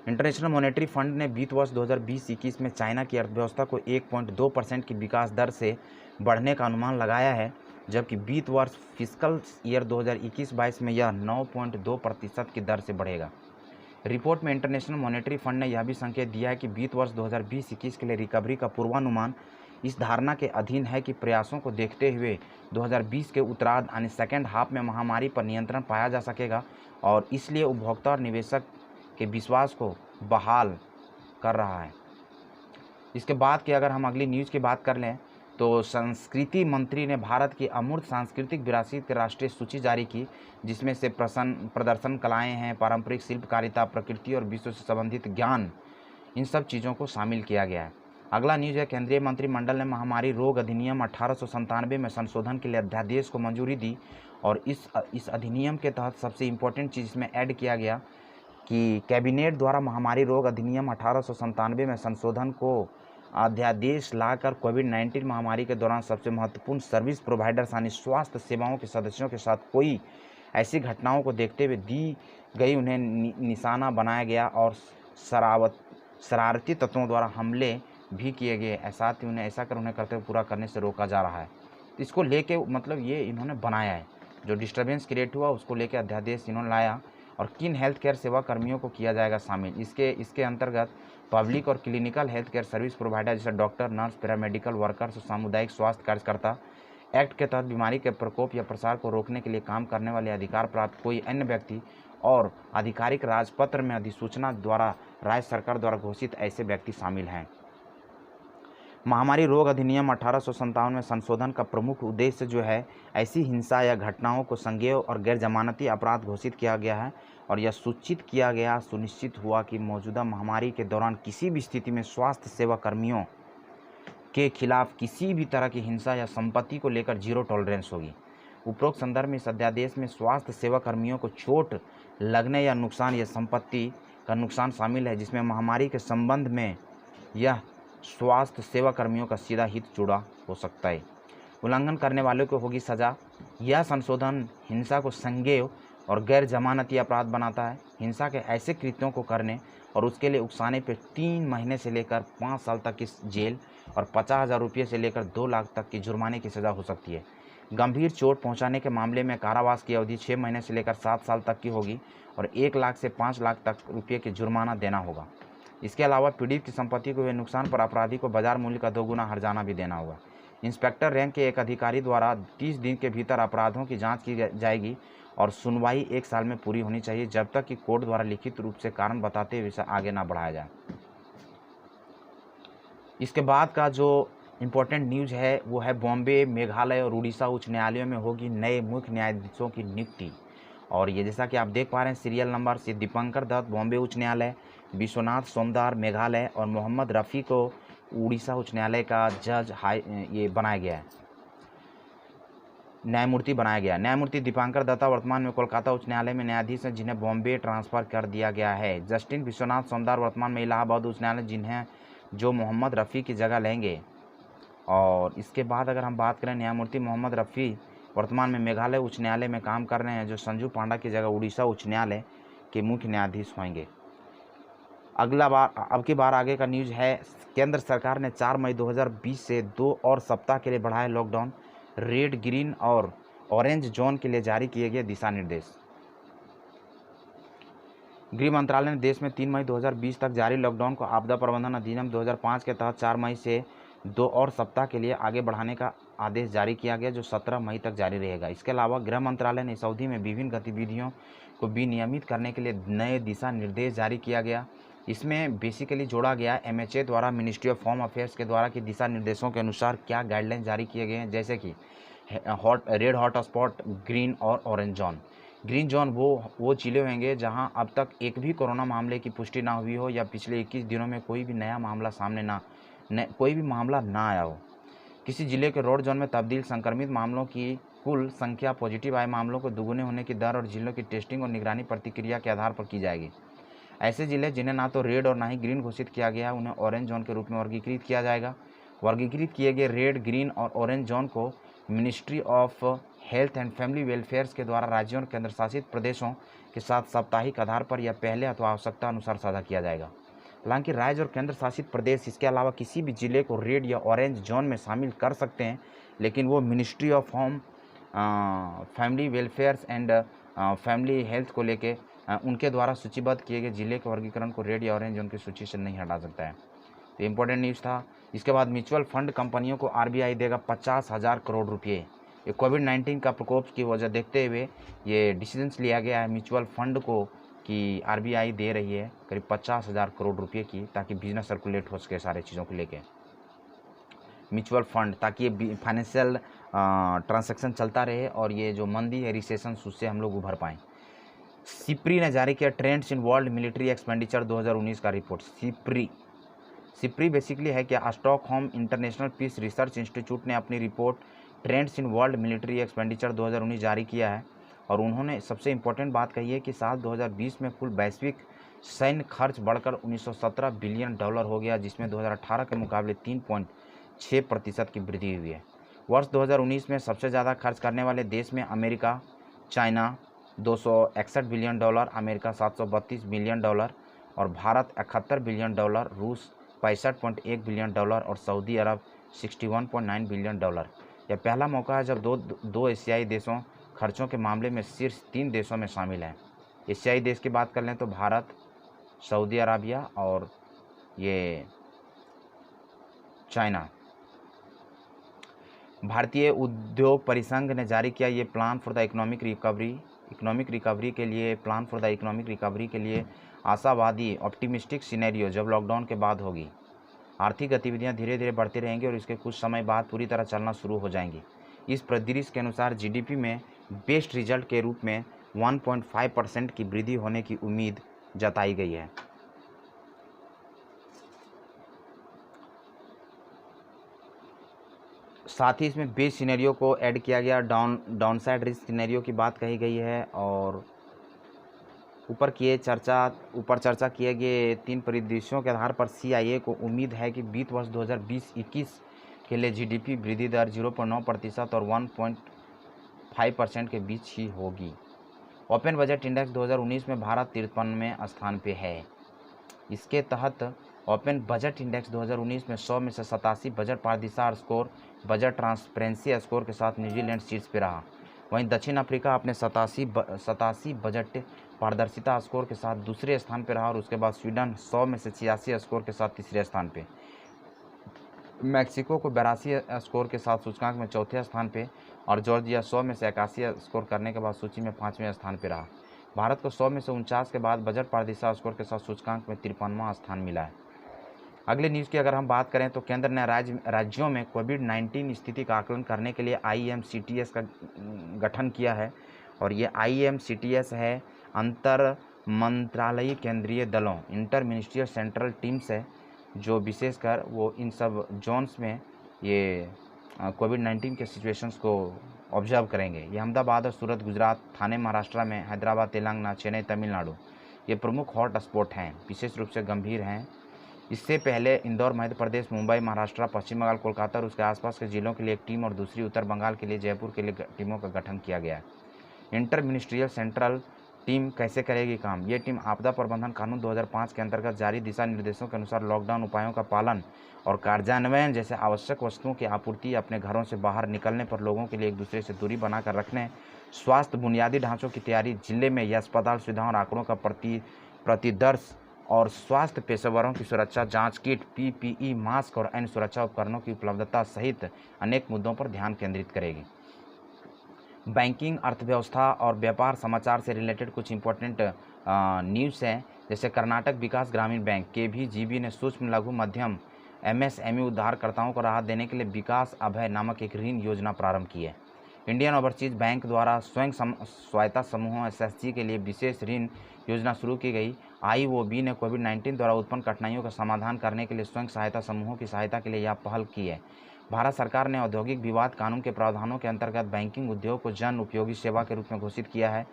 इंटरनेशनल मॉनेटरी फंड ने वित्त वर्ष 2020-21 में चाइना की अर्थव्यवस्था को 1.2% की विकास दर से बढ़ने का अनुमान लगाया है, जबकि वित्त वर्ष फिस्कल ईयर 2021-22 में यह 9.2% की दर से बढ़ेगा। रिपोर्ट में इंटरनेशनल मॉनेटरी फंड ने यह भी संकेत दिया है कि वित्त वर्ष 2020-21 के लिए रिकवरी का पूर्वानुमान इस धारणा के अधीन है कि प्रयासों को देखते हुए 2020 के उत्तरार्ध यानी सेकेंड हाफ में महामारी पर नियंत्रण पाया जा सकेगा और इसलिए उपभोक्ता और निवेशक के विश्वास को बहाल कर रहा है। इसके बाद की अगर हम अगली न्यूज़ की बात कर लें तो संस्कृति मंत्री ने भारत की अमूर्त सांस्कृतिक विरासत की राष्ट्रीय सूची जारी की, जिसमें से प्रदर्शन कलाएँ हैं, पारंपरिक शिल्पकारिता, प्रकृति और विश्व से संबंधित ज्ञान, इन सब चीज़ों को शामिल किया गया है। अगला न्यूज़ है, केंद्रीय मंत्रिमंडल ने महामारी रोग अधिनियम 1897 में संशोधन के लिए अध्यादेश को मंजूरी दी। और इस अधिनियम के तहत सबसे इम्पोर्टेंट चीज़ इसमें ऐड किया गया कि कैबिनेट द्वारा महामारी रोग अधिनियम 1897 में संशोधन को अध्यादेश लाकर कोविड-19 महामारी के दौरान सबसे महत्वपूर्ण सर्विस प्रोवाइडर्स यानी स्वास्थ्य सेवाओं के सदस्यों के साथ कोई ऐसी घटनाओं को देखते हुए दी गई उन्हें निशाना बनाया गया और शरारती तत्वों द्वारा हमले भी किए गए, साथ ही उन्हें ऐसा कर उन्हें करते हुए पूरा करने से रोका जा रहा है। इसको लेके मतलब ये इन्होंने बनाया है, जो डिस्टर्बेंस क्रिएट हुआ उसको लेके अध्यादेश इन्होंने लाया। और किन हेल्थ केयर सेवा कर्मियों को किया जाएगा शामिल, इसके अंतर्गत पब्लिक और clinical health care service provider जैसे डॉक्टर, नर्स, पैरामेडिकल वर्कर्स और सामुदायिक स्वास्थ्य कार्यकर्ता, एक्ट के तहत बीमारी के प्रकोप या प्रसार को रोकने के लिए काम करने वाले अधिकार प्राप्त कोई अन्य व्यक्ति और आधिकारिक राजपत्र में अधिसूचना द्वारा राज्य सरकार द्वारा घोषित ऐसे व्यक्ति शामिल हैं। महामारी रोग अधिनियम 1857 में संशोधन का प्रमुख उद्देश्य जो है, ऐसी हिंसा या घटनाओं को संज्ञेय और गैर जमानती अपराध घोषित किया गया है और यह सुनिश्चित हुआ कि मौजूदा महामारी के दौरान किसी भी स्थिति में स्वास्थ्य सेवा कर्मियों के खिलाफ किसी भी तरह की हिंसा या संपत्ति को लेकर जीरो टॉलरेंस होगी। उपरोक्त संदर्भ में इस अध्यादेश में स्वास्थ्य सेवा कर्मियों को चोट लगने या नुकसान या संपत्ति का नुकसान शामिल है, जिसमें महामारी के संबंध में यह स्वास्थ्य सेवा कर्मियों का सीधा हित जुड़ा हो सकता है। उल्लंघन करने वालों को होगी सजा। यह संशोधन हिंसा को संज्ञेय और गैर जमानती अपराध बनाता है। हिंसा के ऐसे कृत्यों को करने और उसके लिए उकसाने पर 3 महीने से लेकर 5 साल तक की जेल और 50,000 रुपये से लेकर 2 लाख तक की जुर्माने की सज़ा हो सकती है। गंभीर चोट पहुंचाने के मामले में कारावास की अवधि 6 महीने से लेकर 7 साल तक की होगी और 1 लाख से 5 लाख तक रुपये की जुर्माना देना होगा। इसके अलावा पीड़ित की संपत्ति को हुए नुकसान पर अपराधी को बाजार मूल्य का 2 गुना हर्जाना भी देना होगा। इंस्पेक्टर रैंक के एक अधिकारी द्वारा 30 दिन के भीतर अपराधों की जांच की जाएगी और सुनवाई 1 साल में पूरी होनी चाहिए, जब तक कि कोर्ट द्वारा लिखित रूप से कारण बताते हुए इसे आगे ना बढ़ाया जाए। इसके बाद का जो इम्पोर्टेंट न्यूज़ है वो है, बॉम्बे, मेघालय और उड़ीसा उच्च न्यायालयों में होगी नए मुख्य न्यायाधीशों की नियुक्ति। और ये जैसा कि आप देख पा रहे हैं सीरियल नंबर से, दीपंकर दत्त बॉम्बे उच्च न्यायालय, विश्वनाथ सोमदार मेघालय और मोहम्मद रफ़ी को उड़ीसा उच्च न्यायालय का जज ये बनाया गया है, न्यायमूर्ति बनाया गया। न्यायमूर्ति दीपंकर दत्ता वर्तमान में कोलकाता उच्च न्यायालय में न्यायाधीश हैं, जिन्हें बॉम्बे ट्रांसफ़र कर दिया गया है। जस्टिन विश्वनाथ सोमदार वर्तमान में इलाहाबाद उच्च न्यायालय जो मोहम्मद रफ़ी की जगह लेंगे। और इसके बाद अगर हम बात करें, न्यायमूर्ति मोहम्मद रफ़ी वर्तमान में मेघालय उच्च न्यायालय में काम कर रहे हैं, जो संजू पांडा की जगह उड़ीसा उच्च न्यायालय के मुख्य न्यायाधीश होंगे। अब की बार आगे का न्यूज़ है, केंद्र सरकार ने 4 मई 2020 से 2 और सप्ताह के लिए बढ़ाए लॉकडाउन। रेड, ग्रीन और ऑरेंज जोन के लिए जारी किए गए दिशा निर्देश। गृह मंत्रालय ने देश में 3 मई 2020 तक जारी लॉकडाउन को आपदा प्रबंधन अधिनियम 2005 के तहत 4 मई से 2 और सप्ताह के लिए आगे बढ़ाने का आदेश जारी किया गया, जो 17 मई तक जारी रहेगा। इसके अलावा गृह मंत्रालय ने इस अवधि में विभिन्न गतिविधियों को विनियमित करने के लिए नए दिशा निर्देश जारी किया गया। इसमें बेसिकली जोड़ा गया MHA द्वारा मिनिस्ट्री ऑफ होम अफेयर्स के द्वारा कि दिशा निर्देशों के अनुसार क्या गाइडलाइन जारी किए गए हैं, जैसे कि रेड हॉट स्पॉट, ग्रीन और ऑरेंज जोन। ग्रीन जोन वो जिले होंगे जहां अब तक एक भी कोरोना मामले की पुष्टि ना हुई हो या पिछले 21 दिनों में कोई भी नया मामला सामने कोई भी मामला ना आया हो। किसी जिले के रेड जोन में तब्दील संक्रमित मामलों की कुल संख्या, पॉजिटिव आए मामलों को दुगुने होने की दर और जिलों की टेस्टिंग और निगरानी प्रतिक्रिया के आधार पर की जाएगी। ऐसे जिले जिन्हें ना तो रेड और ना ही ग्रीन घोषित किया गया है, उन्हें ऑरेंज जोन के रूप में वर्गीकृत किया जाएगा। वर्गीकृत किए गए रेड, ग्रीन और ऑरेंज जोन को ministry of health and family welfare के द्वारा राज्यों और केंद्र शासित प्रदेशों के साथ साप्ताहिक आधार पर या पहले अथवा आवश्यकता अनुसार साझा किया जाएगा। हालांकि राज्य और केंद्र शासित प्रदेश इसके अलावा किसी भी जिले को रेड या ऑरेंज जोन में शामिल कर सकते हैं, लेकिन वो ministry of home family welfare and family health को लेके उनके द्वारा सूचीबद्ध किए गए जिले के वर्गीकरण को रेड या ऑरेंज जोन की सूची से नहीं हटा सकता है। तो इम्पोर्टेंट न्यूज़ था। इसके बाद म्यूचुअल फंड कंपनियों को RBI देगा 50,000 करोड़ रुपये। ये कोविड-19 का प्रकोप की वजह देखते हुए ये डिसीजंस लिया गया है म्यूचुअल फंड को कि RBI दे रही है करीब 50,000 करोड़ रुपये की, ताकि बिजनेस सर्कुलेट हो सके सारे चीज़ों को लेके। म्यूचुअल फंड, ताकि ये फाइनेंशियल ट्रांजैक्शन चलता रहे और ये जो मंदी है, रिसेशन, उससे हम लोग उभर पाएँ। सिप्री ने जारी किया trends in world military expenditure 2019 का रिपोर्ट। सिप्री बेसिकली है कि Stockholm International Peace Research Institute ने अपनी report trends in world military expenditure 2019 जारी किया है और उन्होंने सबसे इम्पोर्टेंट बात कही है कि साल 2020 में कुल वैश्विक सैन्य खर्च बढ़कर $1917 बिलियन हो गया, जिसमें 2018 के मुकाबले 3.6% की वृद्धि हुई है। वर्ष 2019 में सबसे ज़्यादा खर्च करने वाले देश में America, China $261 billion, America $732 billion और भारत $71 बिलियन, रूस $65.1 बिलियन और सऊदी अरब $61.9 बिलियन। यह पहला मौका है जब दो एशियाई देशों खर्चों के मामले में शीर्ष 3 देशों में शामिल हैं। एशियाई देश की बात कर लें तो भारत, सऊदी अरबिया और ये चाइना। भारतीय उद्योग परिसंघ ने जारी किया ये plan for the economic recovery के लिए आशावादी ऑप्टिमिस्टिक सिनेरियो जब लॉकडाउन के बाद होगी। आर्थिक गतिविधियां धीरे धीरे बढ़ती रहेंगी और इसके कुछ समय बाद पूरी तरह चलना शुरू हो जाएंगी। इस परिदृश्य के अनुसार जीडीपी में बेस्ट रिजल्ट के रूप में 1.5% की वृद्धि होने की उम्मीद जताई गई है। साथ ही इसमें बेस सिनेरियो को ऐड किया गया, डाउनसाइड रिस्क सिनेरियो की बात कही गई है और ऊपर चर्चा किए गए 3 परिदृश्यों के आधार पर सीआईए को उम्मीद है कि वित्त वर्ष 2020-21 के लिए जीडीपी वृद्धि दर 0.9% और 1.5% के बीच ही होगी। ओपन बजट इंडेक्स 2019 में भारत 53वें स्थान पे है। इसके तहत ओपन बजट इंडेक्स 2019 में 100 में से 87 बजट पारदर्शिता स्कोर, बजट ट्रांसपेरेंसी स्कोर के साथ न्यूजीलैंड शीर्ष पे रहा। वहीं दक्षिण अफ्रीका अपने 87 बजट पारदर्शिता स्कोर के साथ दूसरे स्थान पर रहा और उसके बाद स्वीडन 100 में से 86 स्कोर के साथ तीसरे स्थान पे, मैक्सिको को 82 स्कोर के साथ सूचकांक में चौथे स्थान पे और जॉर्जिया 100 में से 81 स्कोर करने के बाद सूची में 5वें स्थान पर रहा। भारत को 100 में से 49 के बाद बजट पारदर्शिता स्कोर के साथ सूचकांक में 53वां स्थान मिला है। अगले न्यूज़ की अगर हम बात करें तो केंद्र ने राज्यों में कोविड-19 स्थिति का आकलन करने के लिए IMCTS का गठन किया है और ये IMCTS है अंतर मंत्रालयीय केंद्रीय दलों, इंटर मिनिस्ट्रियल सेंट्रल टीम्स है, जो विशेषकर वो इन सब जोन्स में ये कोविड-19 के सिचुएशंस को ऑब्जर्व करेंगे। ये अहमदाबाद और सूरत गुजरात, थाने महाराष्ट्र में, हैदराबाद तेलंगाना, चेन्नई तमिलनाडु ये प्रमुख हॉट स्पॉट हैं, विशेष रूप से गंभीर हैं। इससे पहले इंदौर मध्य प्रदेश, मुंबई महाराष्ट्र, पश्चिम बंगाल, कोलकाता और उसके आसपास के जिलों के लिए एक टीम और दूसरी उत्तर बंगाल के लिए जयपुर के लिए टीमों का गठन किया गया है। इंटर मिनिस्ट्रियल सेंट्रल टीम कैसे करेगी काम? ये टीम आपदा प्रबंधन कानून 2005 के अंतर्गत जारी दिशा निर्देशों के अनुसार लॉकडाउन उपायों का पालन और कार्यान्वयन जैसे आवश्यक वस्तुओं की आपूर्ति, अपने घरों से बाहर निकलने पर लोगों के लिए एक दूसरे से दूरी बनाकर रखने, स्वास्थ्य बुनियादी ढांचों की तैयारी, जिले में या अस्पताल सुविधाओं और आंकड़ों का प्रतिदर्श और स्वास्थ्य पेशेवरों की सुरक्षा, जांच किट, PPE, मास्क और अन्य सुरक्षा उपकरणों की उपलब्धता सहित अनेक मुद्दों पर ध्यान केंद्रित करेगी। बैंकिंग, अर्थव्यवस्था और व्यापार समाचार से रिलेटेड कुछ इंपॉर्टेंट न्यूज़ हैं, जैसे कर्नाटक विकास ग्रामीण बैंक KVGB ने सूक्ष्म लघु मध्यम MSME उद्धारकर्ताओं को राहत देने के लिए विकास अभय नामक एक ऋण योजना प्रारंभ की है। इंडियन ओवरसीज बैंक द्वारा स्वयं सहायता समूहों SHG के लिए विशेष ऋण योजना शुरू की गई। IOB ने कोविड-19 द्वारा उत्पन्न कठिनाइयों का समाधान करने के लिए स्वयं सहायता समूहों की सहायता के लिए यह पहल की है। भारत सरकार ने औद्योगिक विवाद कानून के प्रावधानों के अंतर्गत बैंकिंग उद्योग को जन उपयोगी सेवा के रूप में घोषित किया है।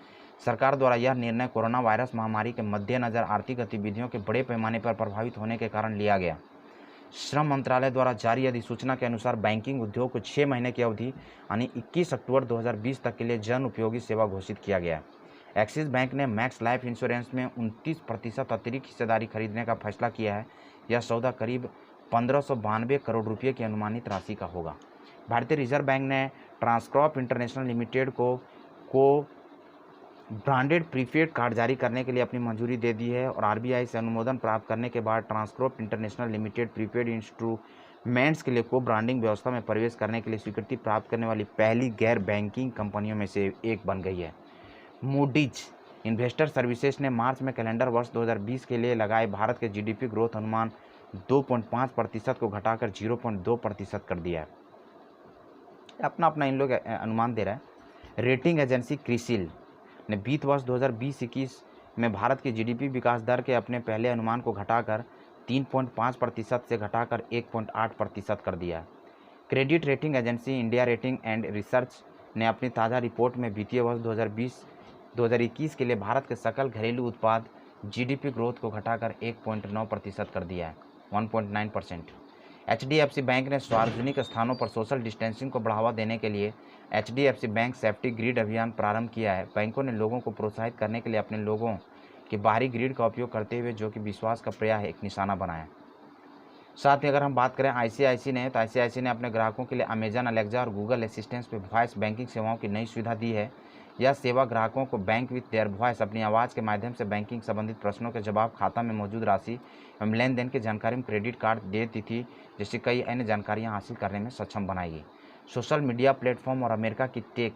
सरकार द्वारा यह निर्णय कोरोना वायरस महामारी के मद्देनज़र आर्थिक गतिविधियों के बड़े पैमाने पर प्रभावित होने के कारण लिया गया। श्रम मंत्रालय द्वारा जारी अधिसूचना के अनुसार बैंकिंग उद्योग को 6 महीने की अवधि यानी 21 अक्टूबर 2020 तक के लिए जन उपयोगी सेवा घोषित किया गया। एक्सिस बैंक ने मैक्स लाइफ इंश्योरेंस में 29% अतिरिक्त हिस्सेदारी खरीदने का फैसला किया है। यह सौदा करीब 1592 करोड़ रुपये की अनुमानित राशि का होगा। भारतीय रिजर्व बैंक ने ट्रांसकॉर्प इंटरनेशनल लिमिटेड को ब्रांडेड प्रीपेड कार्ड जारी करने के लिए अपनी मंजूरी दे दी है और RBI से अनुमोदन प्राप्त करने के बाद ट्रांसकॉर्प इंटरनेशनल लिमिटेड प्रीपेड इंस्ट्रूमेंट्स के लिए को ब्रांडिंग व्यवस्था में प्रवेश करने के लिए स्वीकृति प्राप्त करने वाली पहली गैर बैंकिंग कंपनियों में से एक बन गई है। मूडीज इन्वेस्टर सर्विसेज ने मार्च में कैलेंडर वर्ष 2020 के लिए लगाए भारत के GDP ग्रोथ अनुमान 2.5% को घटाकर 0.2% कर दिया है। अपना अपना इन लोग अनुमान दे रहा है। रेटिंग एजेंसी क्रिसिल ने वित्त वर्ष 2020-21 में भारत की जीडीपी विकास दर के अपने पहले अनुमान को घटाकर 3.5% से घटाकर 1.8% कर दिया है। Credit rating agency India rating and research ने अपनी ताज़ा रिपोर्ट में वित्तीय वर्ष 2020-2021 के लिए भारत के सकल घरेलू उत्पाद जीडीपी ग्रोथ को घटाकर 1.9% कर दिया है, 1.9%। एचडीएफसी बैंक ने सार्वजनिक स्थानों पर सोशल डिस्टेंसिंग को बढ़ावा देने के लिए एचडीएफसी बैंक सेफ्टी ग्रिड अभियान प्रारंभ किया है। बैंकों ने लोगों को प्रोत्साहित करने के लिए अपने लोगों के बाहरी ग्रिड का उपयोग करते हुए जो कि विश्वास का पर्याय है, एक निशाना बनाया। साथ ही अगर हम बात करें आईसीआईसी ने, तो आईसीआईसी ने अपने ग्राहकों के लिए अमेजन अलेक्सा और गूगल असिस्टेंस पे वॉइस बैंकिंग सेवाओं की नई सुविधा दी है। यह सेवा ग्राहकों को बैंक विथ देयर वॉइस अपनी आवाज़ के माध्यम से बैंकिंग संबंधित प्रश्नों के जवाब, खाता में मौजूद राशि एवं लेन देन की जानकारी में क्रेडिट कार्ड देती थी जैसी कई अन्य जानकारियाँ हासिल करने में सक्षम बनाएगी। सोशल मीडिया प्लेटफॉर्म और अमेरिका की टेक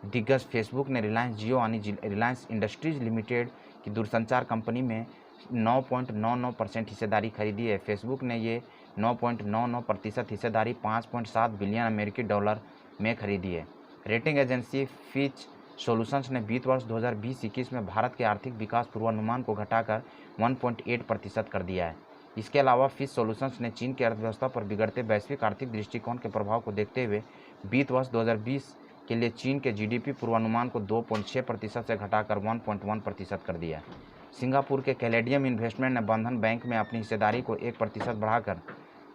दिग्गज फेसबुक ने रिलायंस जियो यानी रिलायंस इंडस्ट्रीज लिमिटेड की दूरसंचार कंपनी में 9.99% हिस्सेदारी खरीदी है। फेसबुक ने ये 9.99% हिस्सेदारी 5.7 बिलियन अमेरिकी डॉलर में खरीदी है। रेटिंग एजेंसी फिच सॉल्यूशंस ने वित्त वर्ष 2020-21 में भारत के आर्थिक विकास पूर्वानुमान को घटाकर 1.8% कर दिया है। इसके अलावा फिच सॉल्यूशंस ने चीन की अर्थव्यवस्था पर बिगड़ते वैश्विक आर्थिक दृष्टिकोण के प्रभाव को देखते हुए वित्त वर्ष 2020 के लिए चीन के जीडीपी पूर्वानुमान को 2.6% से घटाकर 1.1% कर दिया है। सिंगापुर के कैलेडियम इन्वेस्टमेंट ने बंधन बैंक में अपनी हिस्सेदारी को 1% बढ़ाकर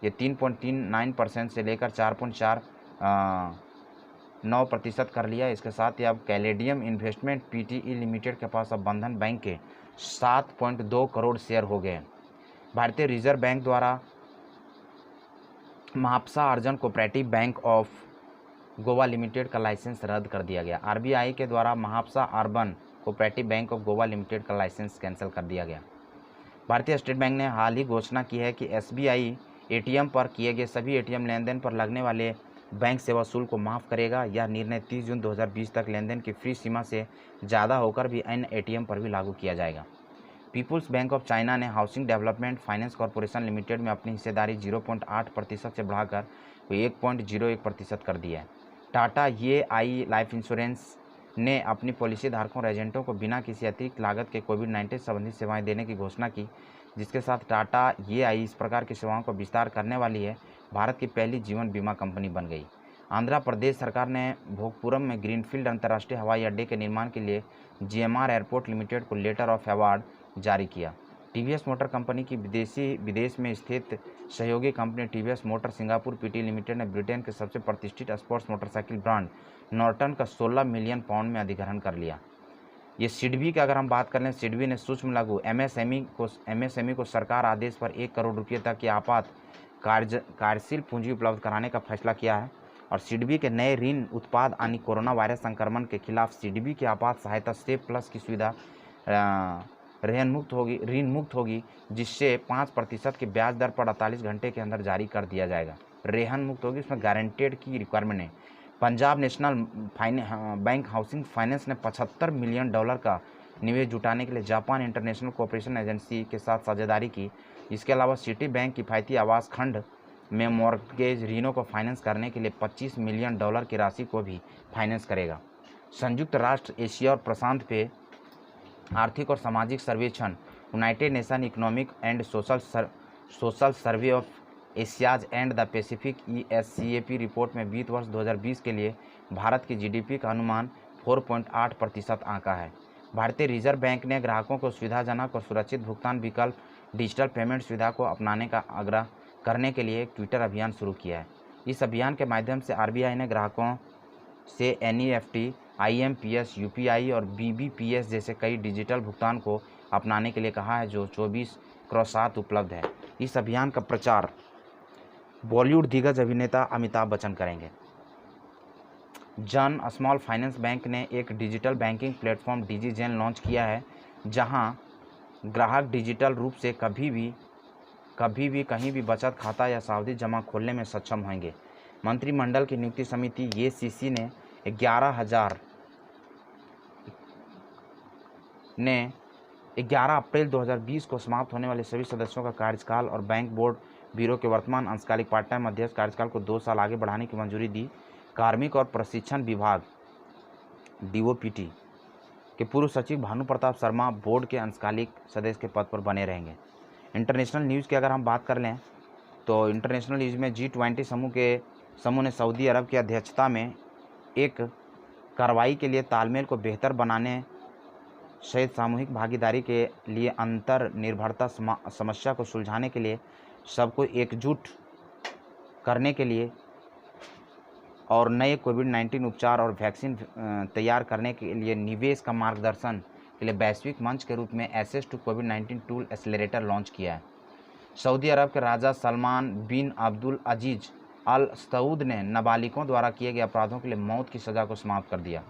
ये 3.39% से लेकर 4.49% कर लिया। इसके साथ ही अब कैलेडियम इन्वेस्टमेंट पीटीई लिमिटेड के पास अब बंधन बैंक के 7.2 करोड़ शेयर हो गए। भारतीय रिजर्व बैंक द्वारा Mapusa urban cooperative bank of Goa limited का लाइसेंस रद्द कर दिया गया। आरबीआई के द्वारा Mapusa urban cooperative bank of Goa limited का लाइसेंस कैंसिल कर दिया गया। भारतीय स्टेट बैंक ने हाल ही घोषणा की है कि एसबीआई एटीएम पर किए गए सभी एटीएम लेनदेन पर लगने वाले बैंक सेवा शुल्क को माफ़ करेगा। यह निर्णय 30 जून 2020 तक लेनदेन की फ्री सीमा से ज़्यादा होकर भी अन्य एटीएम पर भी लागू किया जाएगा। पीपुल्स बैंक ऑफ चाइना ने housing development finance corporation limited में अपनी हिस्सेदारी 0.8% से बढ़ाकर 1.01% कर दिया है। टाटा ये लाइफ इंश्योरेंस ने अपनी पॉलिसी धारकों और एजेंटों को बिना किसी अतिरिक्त लागत के कोविड-19 संबंधित सेवाएं देने की घोषणा की, जिसके साथ टाटा ये इस प्रकार की सेवाओं को विस्तार करने वाली है। भारत की पहली जीवन बीमा कंपनी बन गई। आंध्र प्रदेश सरकार ने भोगपुरम में ग्रीनफील्ड अंतर्राष्ट्रीय हवाई अड्डे के निर्माण के लिए जीएमआर एयरपोर्ट लिमिटेड को लेटर ऑफ अवार्ड जारी किया। टीवीएस मोटर कंपनी की विदेश में स्थित सहयोगी company TVS motor Singapore PT limited ने ब्रिटेन के सबसे प्रतिष्ठित स्पोर्ट्स मोटरसाइकिल ब्रांड नॉर्टन का 16 मिलियन पाउंड में अधिग्रहण कर लिया। ये सिडबी की अगर हम बात कर लें, सिडबी ने सूक्ष्म लघु एमएसएमई को सरकार आदेश पर 1 करोड़ रुपये तक की आपात कार्यशील पूंजी उपलब्ध कराने का फैसला किया है। और सिडबी के नए ऋण उत्पाद यानी कोरोना वायरस संक्रमण के खिलाफ सिडबी की आपात सहायता सेव प्लस की सुविधा ऋण मुक्त होगी, जिससे 5% की ब्याज दर पर 48 घंटे के अंदर जारी कर दिया जाएगा। रेहन मुक्त होगी, इसमें गारंटेड की रिक्वायरमेंट है। Punjab national bank housing finance ने $75 मिलियन का निवेश जुटाने के लिए जापान इंटरनेशनल कोऑपरेशन एजेंसी के साथ साझेदारी की। इसके अलावा सिटी बैंक किफ़ायती आवास खंड में मॉर्गेज ऋणों को फाइनेंस करने के लिए $25 मिलियन की राशि को भी फाइनेंस करेगा। संयुक्त राष्ट्र एशिया और प्रशांत पे आर्थिक और सामाजिक सर्वेक्षण United nation economic and social survey of Asia's and the Pacific ESCAP report में वित्त वर्ष 2020 के लिए भारत की जीडीपी का अनुमान 4.8% आंका है। भारतीय रिजर्व बैंक ने ग्राहकों को सुविधाजनक और सुरक्षित भुगतान विकल्प डिजिटल पेमेंट सुविधा को अपनाने का आग्रह करने के लिए एक ट्विटर अभियान शुरू किया है। इस अभियान के माध्यम से आरबीआई ने ग्राहकों से NEFT, IMPS, UPI और BBPS जैसे कई डिजिटल भुगतान को अपनाने के लिए कहा है, जो 24/7 उपलब्ध है। इस अभियान का प्रचार बॉलीवुड दिग्गज अभिनेता अमिताभ बच्चन करेंगे। जन स्मॉल फाइनेंस बैंक ने एक डिजिटल बैंकिंग प्लेटफॉर्म डिजीजेन लॉन्च किया है, जहां ग्राहक डिजिटल रूप से कभी भी कहीं भी बचत खाता या सावधि जमा खोलने में सक्षम होंगे। मंत्रिमंडल की नियुक्ति समिति ACC ने 11,000 11 अप्रैल 2020 को समाप्त होने वाले सभी सदस्यों का कार्यकाल और बैंक बोर्ड ब्यूरो के वर्तमान अंशकालिक पार्ट टाइम अध्यक्ष कार्यकाल को 2 साल आगे बढ़ाने की मंजूरी दी। कार्मिक और प्रशिक्षण विभाग DOPT के पूर्व सचिव भानु प्रताप शर्मा बोर्ड के अंशकालिक सदस्य के पद पर बने रहेंगे। इंटरनेशनल न्यूज़ की अगर हम बात कर लें तो इंटरनेशनल न्यूज़ में G20 समूह ने सऊदी अरब की अध्यक्षता में एक कार्रवाई के लिए तालमेल को बेहतर बनाने सहित सामूहिक भागीदारी के लिए अंतर निर्भरता समस्या को सुलझाने के लिए सबको एकजुट करने के लिए और नए कोविड-19 उपचार और वैक्सीन तैयार करने के लिए निवेश का मार्गदर्शन के लिए वैश्विक मंच के रूप में एक्सेस टू कोविड-19 टूल एक्सेलरेटर लॉन्च किया है। सऊदी अरब के राजा सलमान बिन अब्दुल अजीज अल सऊद ने नाबालिगों द्वारा किए गए अपराधों के लिए मौत की सज़ा को समाप्त कर दिया।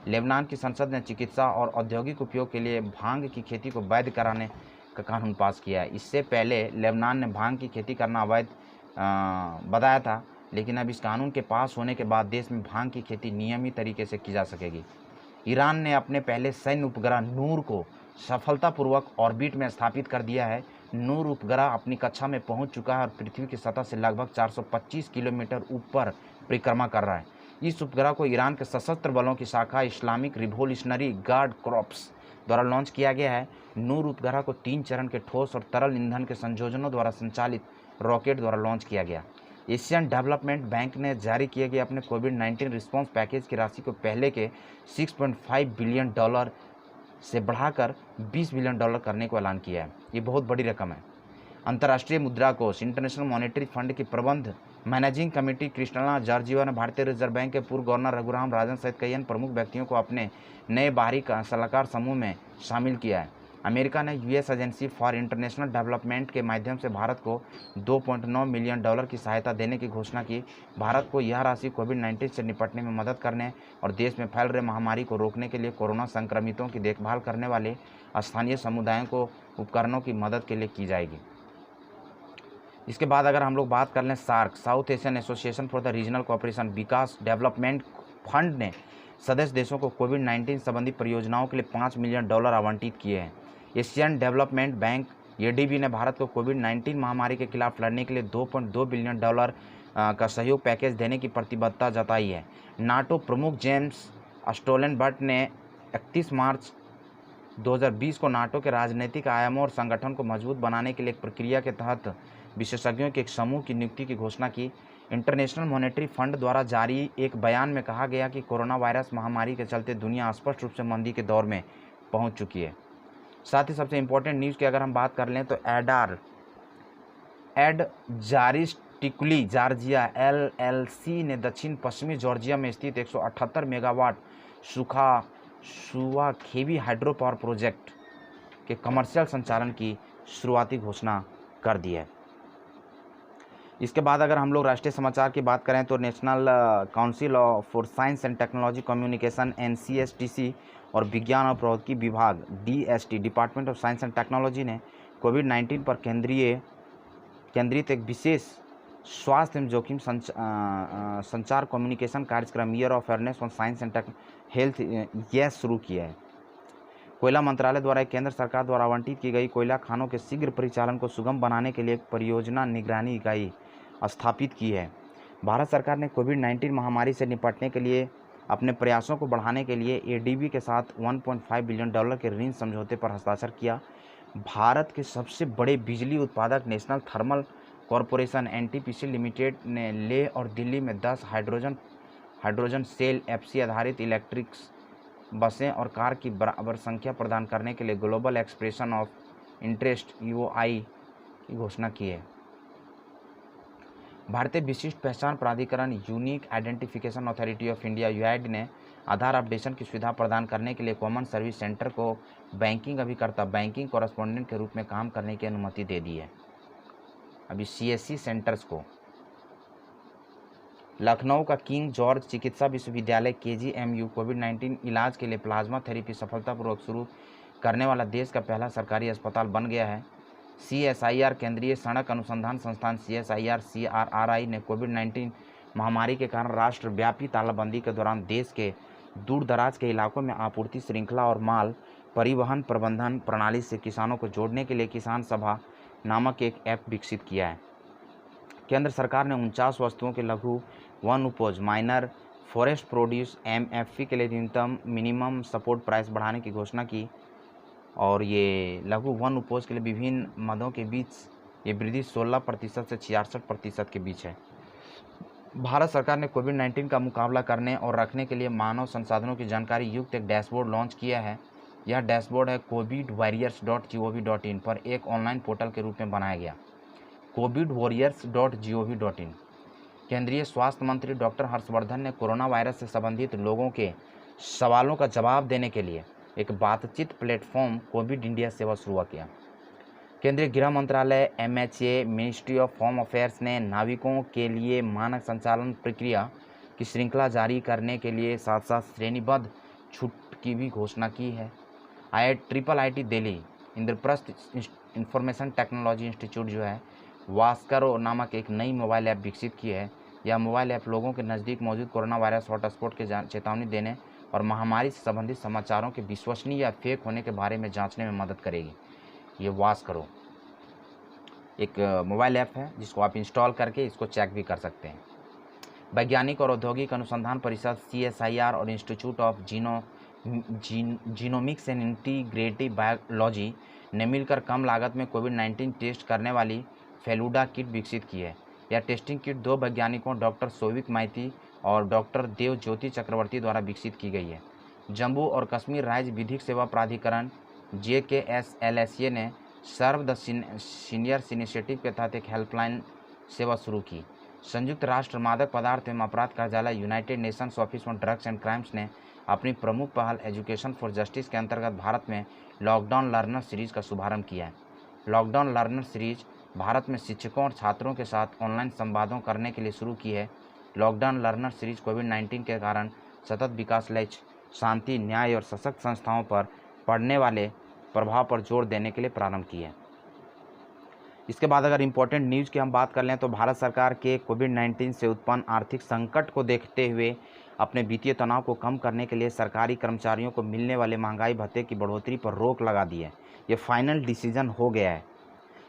लेबनान की संसद ने चिकित्सा और औद्योगिक उपयोग के लिए भांग की खेती को वैध कराने का कानून पास किया है। इससे पहले लेबनान ने भांग की खेती करना अवैध बताया था, लेकिन अब इस कानून के पास होने के बाद देश में भांग की खेती नियमित तरीके से की जा सकेगी। ईरान ने अपने पहले सैन्य उपग्रह नूर को सफलतापूर्वक ऑर्बिट में स्थापित कर दिया है। नूर उपग्रह अपनी कक्षा में पहुंच चुका है और पृथ्वी की सतह से लगभग 425 किलोमीटर ऊपर परिक्रमा कर रहा है। इस उपग्रह को ईरान के सशस्त्र बलों की शाखा इस्लामिक रिवोल्यूशनरी गार्ड कॉर्प्स द्वारा लॉन्च किया गया है। नूर उपग्रह को 3 चरण के ठोस और तरल ईंधन के संयोजनों द्वारा संचालित रॉकेट द्वारा लॉन्च किया गया। एशियन डेवलपमेंट बैंक ने जारी किए गए अपने कोविड-19 रिस्पॉन्स पैकेज की राशि को पहले के $6.5 बिलियन से बढ़ाकर $20 बिलियन करने को ऐलान किया है। ये बहुत बड़ी रकम है। अंतर्राष्ट्रीय मुद्रा कोष इंटरनेशनल मॉनेटरी फंड की प्रबंध मैनेजिंग कमेटी क्रिस्टलिना जॉर्जिवा ने भारतीय रिजर्व बैंक के पूर्व गवर्नर रघुराम राजन सहित कई अन्य प्रमुख व्यक्तियों को अपने नए बाहरी सलाहकार समूह में शामिल किया है। अमेरिका ने US agency for international development के माध्यम से भारत को $2.9 मिलियन की सहायता देने की घोषणा की। भारत को यह राशि कोविड-19 से निपटने में मदद करने और देश में फैल रहे महामारी को रोकने के लिए कोरोना संक्रमितों की देखभाल करने वाले स्थानीय समुदायों को उपकरणों की मदद के लिए की जाएगी। इसके बाद अगर हम लोग बात कर लें SAARC South Asian Association for the Regional Cooperation विकास डेवलपमेंट फंड ने सदस्य देशों को कोविड-19 संबंधी परियोजनाओं के लिए $5 मिलियन आवंटित किए हैं। एशियन डेवलपमेंट बैंक ADB ने भारत को कोविड-19 महामारी के खिलाफ लड़ने के लिए $2.2 बिलियन का सहयोग पैकेज देने की प्रतिबद्धता जताई है। नाटो प्रमुख जेम्स स्टोलनबर्ग ने 31 मार्च 2020 को नाटो के राजनीतिक आयामों और संगठन को मजबूत बनाने के लिए एक प्रक्रिया के तहत विशेषज्ञों के एक समूह की नियुक्ति की घोषणा की। इंटरनेशनल मॉनेटरी फंड द्वारा जारी एक बयान में कहा गया कि कोरोना वायरस महामारी के चलते दुनिया स्पष्ट रूप से मंदी के दौर में पहुंच चुकी है। साथ ही सबसे इम्पोर्टेंट न्यूज़ की अगर हम बात कर लें तो एडजारिस्टिकुली जॉर्जिया LLC ने दक्षिण पश्चिमी जॉर्जिया में स्थित 178 मेगावाट सुवाखेवी हाइड्रो पावर प्रोजेक्ट के कमर्शियल संचालन की शुरुआती घोषणा कर दी है। इसके बाद अगर हम लोग राष्ट्रीय समाचार की बात करें तो national council for science and technology communication NCSTC और विज्ञान और प्रौद्योगिकी विभाग DST department of science and technology ने कोविड-19 पर केंद्रित एक विशेष स्वास्थ्य एवं जोखिम संचार कम्युनिकेशन कार्यक्रम year of awareness on science and health यह शुरू किया है। कोयला मंत्रालय द्वारा केंद्र सरकार द्वारा आवंटित की गई कोयला खानों के शीघ्र परिचालन को सुगम बनाने के लिए एक परियोजना निगरानी इकाई स्थापित की है। भारत सरकार ने कोविड-19 महामारी से निपटने के लिए अपने प्रयासों को बढ़ाने के लिए ADB के साथ $1.5 बिलियन के ऋण समझौते पर हस्ताक्षर किया। भारत के सबसे बड़े बिजली उत्पादक national thermal corporation NTPC limited ने लेह और दिल्ली में 10 हाइड्रोजन सेल FC आधारित इलेक्ट्रिक्स बसें और कार की बराबर संख्या प्रदान करने के लिए global expression of interest EOI की घोषणा की है। भारतीय विशिष्ट पहचान प्राधिकरण unique identification authority of India UAID ने आधार अपडेशन की सुविधा प्रदान करने के लिए कॉमन सर्विस सेंटर को बैंकिंग अभिकर्ता बैंकिंग कॉरेस्पॉन्डेंट के रूप में काम करने की अनुमति दे दी है। अभी CSC सेंटर्स को लखनऊ का किंग जॉर्ज चिकित्सा विश्वविद्यालय KGMU कोविड-19 इलाज के लिए प्लाज्मा थेरेपी सफलतापूर्वक शुरू करने वाला देश का पहला सरकारी अस्पताल बन गया है। CSIR केंद्रीय सड़क अनुसंधान संस्थान CSIR-CRRI ने कोविड-19 महामारी के कारण राष्ट्रव्यापी तालाबंदी के दौरान देश के दूर दराज के इलाकों में आपूर्ति श्रृंखला और माल परिवहन प्रबंधन प्रणाली से किसानों को जोड़ने के लिए किसान सभा नामक एक ऐप विकसित किया है। केंद्र सरकार ने 49 वस्तुओं के लघु वन उपज माइनर फॉरेस्ट प्रोड्यूस MFP के लिए न्यूनतम मिनिमम सपोर्ट प्राइस बढ़ाने की घोषणा की और ये लघु वन उपज के लिए विभिन्न मदों के बीच ये वृद्धि 16% से 66% के बीच है। भारत सरकार ने कोविड-19 का मुकाबला करने और रखने के लिए मानव संसाधनों की जानकारी युक्त एक डैशबोर्ड लॉन्च किया है। यह डैशबोर्ड है covidwarriors.gov.in पर एक ऑनलाइन पोर्टल के रूप में बनाया गया। covidwarriors.gov.in। केंद्रीय स्वास्थ्य मंत्री डॉक्टर हर्षवर्धन ने कोरोना वायरस से संबंधित लोगों के सवालों का जवाब देने के लिए एक बातचीत प्लेटफॉर्म कोविड इंडिया सेवा शुरू किया। केंद्रीय गृह मंत्रालय MHA ministry of home affairs ने नाविकों के लिए मानक संचालन प्रक्रिया की श्रृंखला जारी करने के लिए साथ साथ श्रेणीबद्ध छूट की भी घोषणा की है। IIT Delhi Indraprastha information technology institute जो है वास्करो नामक एक नई मोबाइल ऐप विकसित की है। यह मोबाइल ऐप लोगों के नज़दीक मौजूद कोरोना वायरस हॉटस्पॉट के चेतावनी देने और महामारी से संबंधित समाचारों के विश्वसनीय या फेक होने के बारे में जांचने में मदद करेगी। ये वास्करो एक मोबाइल ऐप है जिसको आप इंस्टॉल करके इसको चेक भी कर सकते हैं। वैज्ञानिक और औद्योगिक अनुसंधान परिषद CSIR और institute of genomics and integrative biology ने मिलकर कम लागत में कोविड-19 टेस्ट करने वाली फेलुडा किट विकसित की है। यह टेस्टिंग किट 2 वैज्ञानिकों डॉक्टर सोविक माइती और डॉक्टर देव ज्योति चक्रवर्ती द्वारा विकसित की गई है। जम्मू और कश्मीर राज्य विधिक सेवा प्राधिकरण JKSLSA ने सर्व द सीनियर्स इनिशिएटिव के तहत एक हेल्पलाइन सेवा शुरू की। संयुक्त राष्ट्र मादक पदार्थ एवं अपराध कार्यालय United Nations office on drugs and crimes ने अपनी प्रमुख पहल एजुकेशन फॉर जस्टिस के अंतर्गत भारत में लॉकडाउन लर्नर सीरीज का शुभारंभ किया है। लॉकडाउन लर्नर सीरीज भारत में शिक्षकों और छात्रों के साथ ऑनलाइन संवादों करने के लिए शुरू की है। लॉकडाउन लर्नर सीरीज कोविड-19 के कारण सतत विकास लक्ष्य, शांति, न्याय और सशक्त संस्थाओं पर पड़ने वाले प्रभाव पर जोर देने के लिए प्रारंभ की है। इसके बाद अगर इम्पोर्टेंट न्यूज़ की हम बात कर लें तो भारत सरकार के कोविड-19 से उत्पन्न आर्थिक संकट को देखते हुए अपने वित्तीय तनाव को कम करने के लिए सरकारी कर्मचारियों को मिलने वाले महंगाई भत्ते की बढ़ोतरी पर रोक लगा दी है। ये फाइनल डिसीजन हो गया है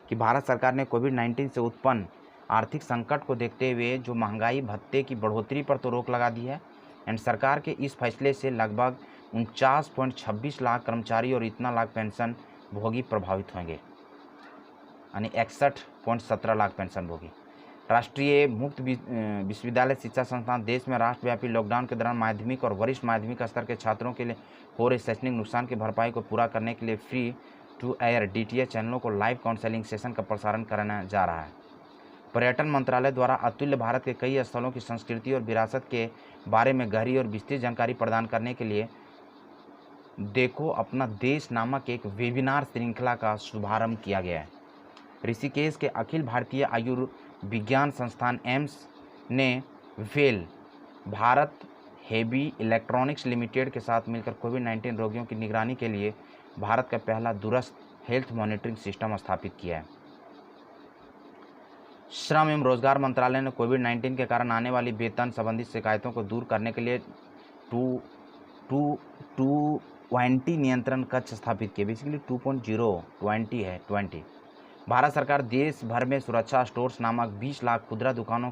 कि भारत सरकार ने कोविड-19 से उत्पन्न आर्थिक संकट को देखते हुए जो महंगाई भत्ते की बढ़ोतरी पर तो रोक लगा दी है एंड सरकार के इस फैसले से लगभग 49.26 लाख कर्मचारी और इतना लाख पेंशन भोगी प्रभावित होंगे, यानी 61.17 लाख पेंशन भोगी। राष्ट्रीय मुक्त विश्वविद्यालय शिक्षा संस्थान देश में राष्ट्रव्यापी लॉकडाउन के दौरान माध्यमिक और वरिष्ठ माध्यमिक स्तर के छात्रों के लिए हो रहे शैक्षणिक नुकसान की भरपाई को पूरा करने के लिए फ्री टू एयर DTH चैनलों को लाइव काउंसलिंग सेशन का प्रसारण करने जा रहा है। पर्यटन मंत्रालय द्वारा अतुल्य भारत के कई स्थलों की संस्कृति और विरासत के बारे में गहरी और विस्तृत जानकारी प्रदान करने के लिए देखो अपना देश नामक एक वेबिनार श्रृंखला का शुभारंभ किया गया है। ऋषिकेश के अखिल भारतीय आयुर्विज्ञान संस्थान एम्स ने well Bharat heavy electronics limited के साथ मिलकर कोविड-19 रोगियों की निगरानी के लिए भारत का पहला दूरस्थ हेल्थ मॉनिटरिंग सिस्टम स्थापित किया है। श्रम एवं रोजगार मंत्रालय ने कोविड-19 के कारण आने वाली वेतन संबंधी शिकायतों को दूर करने के लिए 2.20 नियंत्रण कक्ष स्थापित किए। बेसिकली 2.0 है 20। भारत सरकार देश भर में सुरक्षा स्टोर्स नामक 20 लाख खुदरा दुकानों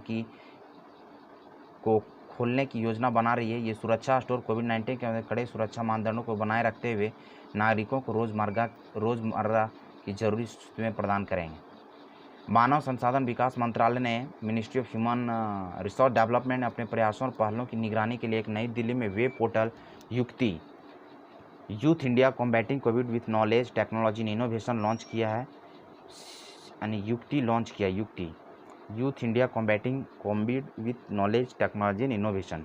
को खोलने की योजना बना रही है। ये सुरक्षा स्टोर कोविड-19 के कड़े सुरक्षा मानदंडों को बनाए रखते हुए नागरिकों को रोज़मर्रा की जरूरी वस्तुएं प्रदान करेंगे। मानव संसाधन विकास मंत्रालय ने ministry of human resource development ने अपने प्रयासों और पहलों की निगरानी के लिए एक नई दिल्ली में web portal Yukti youth India combating COVID with knowledge technology and innovation launch किया है, यानी युक्ति लॉन्च किया। Yukti youth India combating COVID with knowledge technology and innovation.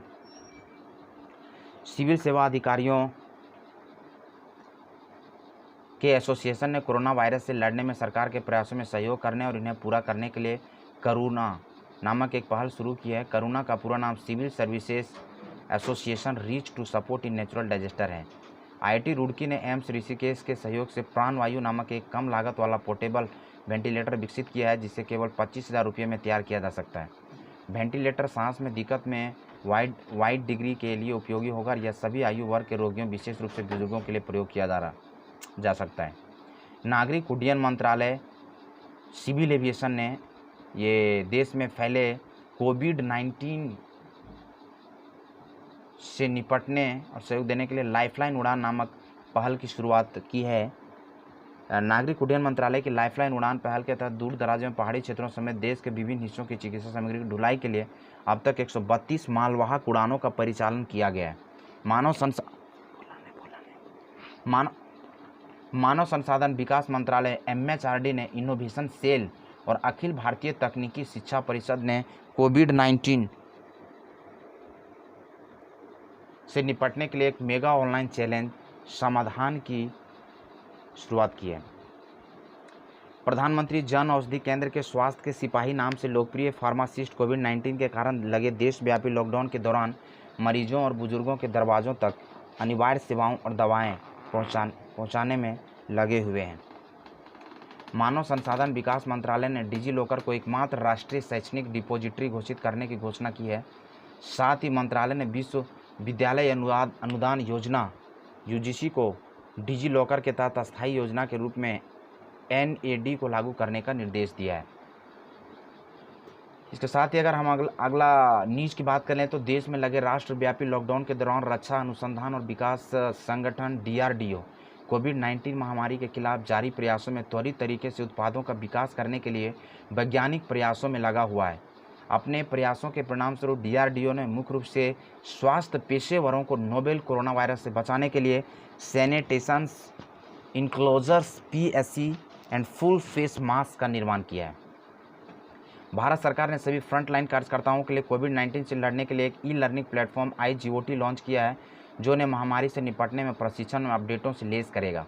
Civil सेवा अधिकारियों के एसोसिएशन ने कोरोना वायरस से लड़ने में सरकार के प्रयासों में सहयोग करने और इन्हें पूरा करने के लिए करुणा नामक एक पहल शुरू की है। करुणा का पूरा नाम civil services association reach to support in natural disaster है। IIT रुड़की ने एम्स ऋषिकेश के सहयोग से प्राणवायु नामक एक कम लागत वाला पोर्टेबल वेंटिलेटर विकसित किया है, जिसे केवल 25,000 रुपये में तैयार किया जा सकता है। वेंटिलेटर सांस में दिक्कत में वाइड डिग्री के लिए उपयोगी होगा। यह सभी आयु वर्ग के रोगियों, विशेष रूप से बुजुर्गों के लिए प्रयोग किया जा रहा है। जा सकता है। नागरिक उड्डयन मंत्रालय सिविल एविएशन ने ये देश में फैले कोविड-19 से निपटने और सहयोग देने के लिए लाइफलाइन उड़ान नामक पहल की शुरुआत की है। नागरिक उड्डयन मंत्रालय की लाइफलाइन उड़ान पहल के तहत दूर दराज में पहाड़ी क्षेत्रों समेत देश के विभिन्न हिस्सों की चिकित्सा सामग्री की ढुलाई के लिए अब तक 132 मालवाहक उड़ानों का परिचालन किया गया है। मानव संसाधन विकास मंत्रालय MHRD ने इनोवेशन सेल और अखिल भारतीय तकनीकी शिक्षा परिषद ने कोविड-19 से निपटने के लिए एक मेगा ऑनलाइन चैलेंज समाधान की शुरुआत की है। प्रधानमंत्री जन औषधि केंद्र के स्वास्थ्य के सिपाही नाम से लोकप्रिय फार्मासिस्ट कोविड-19 के कारण लगे देशव्यापी लॉकडाउन के दौरान मरीजों और बुजुर्गों के दरवाजों तक अनिवार्य सेवाओं और दवाएं पहुंचाने में लगे हुए हैं। मानव संसाधन विकास मंत्रालय ने डिजी लॉकर को एकमात्र राष्ट्रीय शैक्षणिक डिपॉजिटरी घोषित करने की घोषणा की है। साथ ही मंत्रालय ने विश्वविद्यालय अनुदान योजना UGC को डिजी लॉकर के तहत अस्थायी योजना के रूप में NAD को लागू करने का निर्देश दिया है। इसके साथ ही अगर हम अगला न्यूज़ की बात करें तो देश में लगे राष्ट्रव्यापी लॉकडाउन के दौरान रक्षा अनुसंधान और विकास संगठन DRDO कोविड-19 महामारी के खिलाफ जारी प्रयासों में त्वरित तरीके से उत्पादों का विकास करने के लिए वैज्ञानिक प्रयासों में लगा हुआ है। अपने प्रयासों के परिणामस्वरूप DRDO ने मुख्य रूप से स्वास्थ्य पेशेवरों को नोवेल कोरोना वायरस से बचाने के लिए sanitations enclosures PSC and full face mask का निर्माण किया है। भारत सरकार ने सभी फ्रंटलाइन कार्यकर्ताओं के लिए कोविड-19 से लड़ने के लिए एक ई-लर्निंग प्लेटफॉर्म iGOT लॉन्च किया है, जो उन्हें महामारी से निपटने में प्रशिक्षण और अपडेटों से लैस करेगा।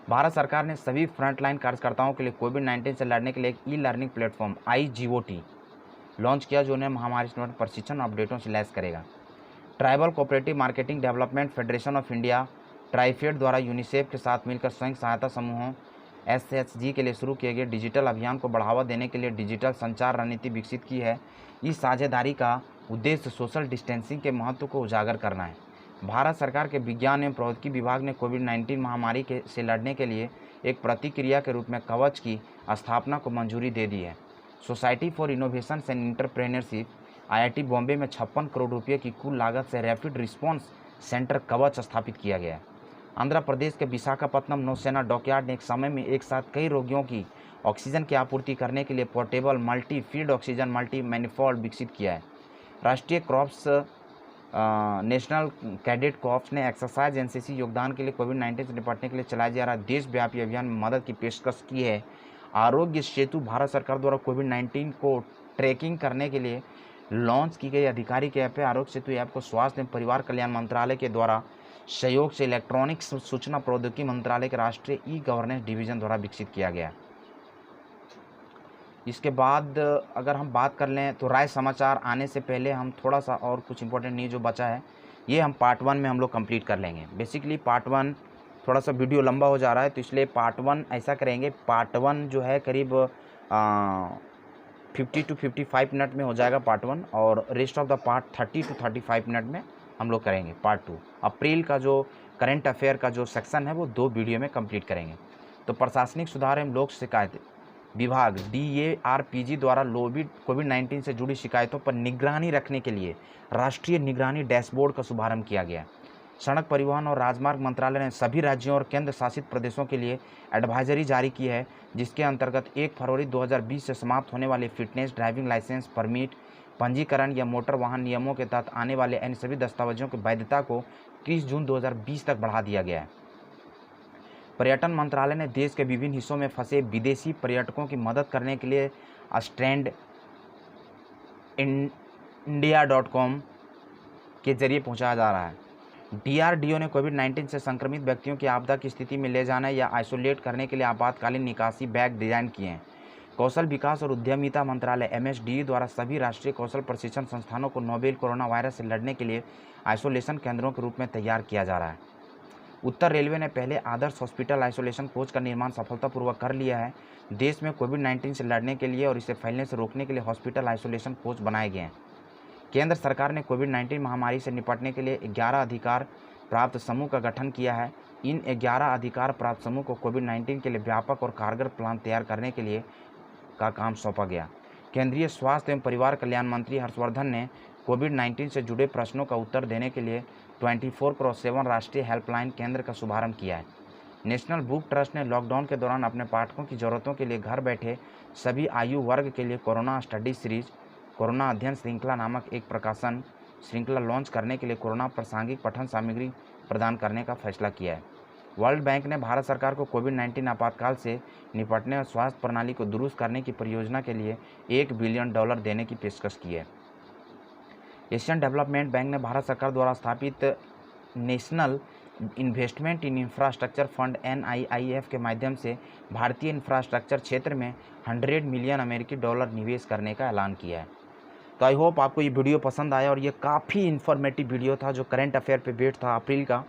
भारत सरकार ने सभी फ्रंटलाइन कार्यकर्ताओं के लिए कोविड-19 से लड़ने के लिए एक ई-लर्निंग प्लेटफॉर्म iGOT लॉन्च किया, जो उन्हें महामारी से निपटने में प्रशिक्षण और अपडेटों से लैस करेगा। Tribal cooperative marketing development federation of India TRIFED द्वारा यूनिसेफ के साथ मिलकर स्वयं सहायता समूहों SHG के लिए शुरू किए गए डिजिटल अभियान को बढ़ावा देने के लिए डिजिटल संचार रणनीति विकसित की है। इस साझेदारी का उद्देश्य सोशल डिस्टेंसिंग के महत्व को उजागर करना है। भारत सरकार के विज्ञान एवं प्रौद्योगिकी विभाग ने कोविड-19 महामारी से लड़ने के लिए एक प्रतिक्रिया के रूप में कवच की स्थापना को मंजूरी दे दी है। Society for innovation and entrepreneurship IIT Bombay में 56 करोड़ रुपये की कुल लागत से रैपिड रिस्पॉन्स सेंटर कवच स्थापित किया गया है। आंध्र प्रदेश के विशाखापत्तनम नौसेना डॉकयार्ड ने एक समय में एक साथ कई रोगियों की ऑक्सीजन की आपूर्ति करने के लिए portable multi field oxygen multi manifold विकसित किया है। राष्ट्रीय क्रॉप्स नेशनल कैडेट कॉर्प्स ने एक्सरसाइज NCC योगदान के लिए कोविड-19 से निपटने के लिए चलाया जा रहा देशव्यापी अभियान में मदद की पेशकश की है। आरोग्य सेतु भारत सरकार द्वारा कोविड-19 को ट्रैकिंग करने के लिए लॉन्च की गई आधिकारिक ऐप है। आरोग्य सेतु ऐप को स्वास्थ्य एवं परिवार कल्याण मंत्रालय के द्वारा सहयोग से इलेक्ट्रॉनिक्स सूचना प्रौद्योगिकी मंत्रालय के राष्ट्रीय ई-गवर्नेंस डिवीजन द्वारा विकसित किया गया। इसके बाद अगर हम बात कर लें तो राय समाचार आने से पहले हम थोड़ा सा और कुछ इंपॉर्टेंट न्यूज़ जो बचा है ये हम पार्ट 1 में हम लोग कंप्लीट कर लेंगे। बेसिकली पार्ट 1 थोड़ा सा वीडियो लंबा हो जा रहा है, तो इसलिए पार्ट 1 ऐसा करेंगे। पार्ट 1 जो है करीब 50 to 55 मिनट में हो जाएगा पार्ट 1, और rest of the part 30 to 35 minute में हम लोग करेंगे पार्ट 2। अप्रैल का जो करंट अफेयर का जो सेक्शन है वो 2 वीडियो में कंप्लीट करेंगे। तो प्रशासनिक सुधार एवं लोक शिकायत विभाग DARPG द्वारा कोविड-19 से जुड़ी शिकायतों पर निगरानी रखने के लिए राष्ट्रीय निगरानी डैशबोर्ड का शुभारंभ किया गया। सड़क परिवहन और राजमार्ग मंत्रालय ने सभी राज्यों और केंद्र शासित प्रदेशों के लिए एडवाइजरी जारी की है, जिसके अंतर्गत 1 फरवरी 2020 से समाप्त होने वाले फिटनेस, ड्राइविंग लाइसेंस, परमिट, पंजीकरण या मोटर वाहन नियमों के तहत आने वाले अन्य सभी दस्तावेजों की वैधता को 30 जून 2020 तक बढ़ा दिया गया है। पर्यटन मंत्रालय ने देश के विभिन्न हिस्सों में फंसे विदेशी पर्यटकों की मदद करने के लिए strandindia.com के जरिए पहुंचाया जा रहा है। DRDO ने कोविड-19 से संक्रमित व्यक्तियों की आपदा की स्थिति में ले जाने या आइसोलेट करने के लिए आपातकालीन निकासी बैग डिजाइन किए हैं। कौशल विकास और उद्यमिता मंत्रालय MSDE द्वारा सभी राष्ट्रीय कौशल प्रशिक्षण संस्थानों को नोवेल कोरोना वायरस से लड़ने के लिए आइसोलेशन केंद्रों के रूप में तैयार किया जा रहा है। उत्तर रेलवे ने पहले आदर्श हॉस्पिटल आइसोलेशन कोच का निर्माण सफलतापूर्वक कर लिया है। देश में कोविड-19 से लड़ने के लिए और इसे फैलने से रोकने के लिए हॉस्पिटल आइसोलेशन कोच बनाए गए हैं। केंद्र सरकार ने कोविड-19 महामारी से निपटने के लिए 11 अधिकार प्राप्त समूह का गठन किया है। इन 11 अधिकार प्राप्त समूह को कोविड-19 के लिए व्यापक और कारगर प्लान तैयार करने के लिए का काम सौंपा गया। केंद्रीय स्वास्थ्य एवं परिवार कल्याण मंत्री हर्षवर्धन ने कोविड-19 से जुड़े प्रश्नों का उत्तर देने के लिए 24x7 राष्ट्रीय हेल्पलाइन केंद्र का शुभारंभ किया है। नेशनल बुक ट्रस्ट ने लॉकडाउन के दौरान अपने पाठकों की ज़रूरतों के लिए घर बैठे सभी आयु वर्ग के लिए कोरोना स्टडी सीरीज कोरोना अध्ययन श्रृंखला नामक एक प्रकाशन श्रृंखला लॉन्च करने के लिए कोरोना प्रासंगिक पठन सामग्री प्रदान करने का फैसला किया है। वर्ल्ड बैंक ने भारत सरकार को कोविड-19 आपातकाल से निपटने और स्वास्थ्य प्रणाली को दुरुस्त करने की परियोजना के लिए $1 बिलियन देने की पेशकश की है। एशियन डेवलपमेंट बैंक ने भारत सरकार द्वारा स्थापित national investment in infrastructure fund NIIF के माध्यम से भारतीय इंफ्रास्ट्रक्चर क्षेत्र में $100 मिलियन अमेरिकी निवेश करने का ऐलान किया है। तो आई होप आपको ये वीडियो पसंद आया और ये काफ़ी इन्फॉर्मेटिव वीडियो था जो करंट अफेयर पे बेस्ड था अप्रैल का।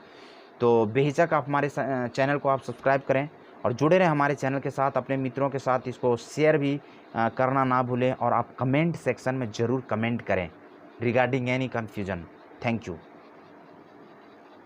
तो बेहिचक आप हमारे चैनल को आप सब्सक्राइब करें और जुड़े रहें हमारे चैनल के साथ। अपने मित्रों के साथ इसको शेयर भी करना ना भूलें और आप कमेंट सेक्शन में ज़रूर कमेंट करें regarding any confusion. Thank you.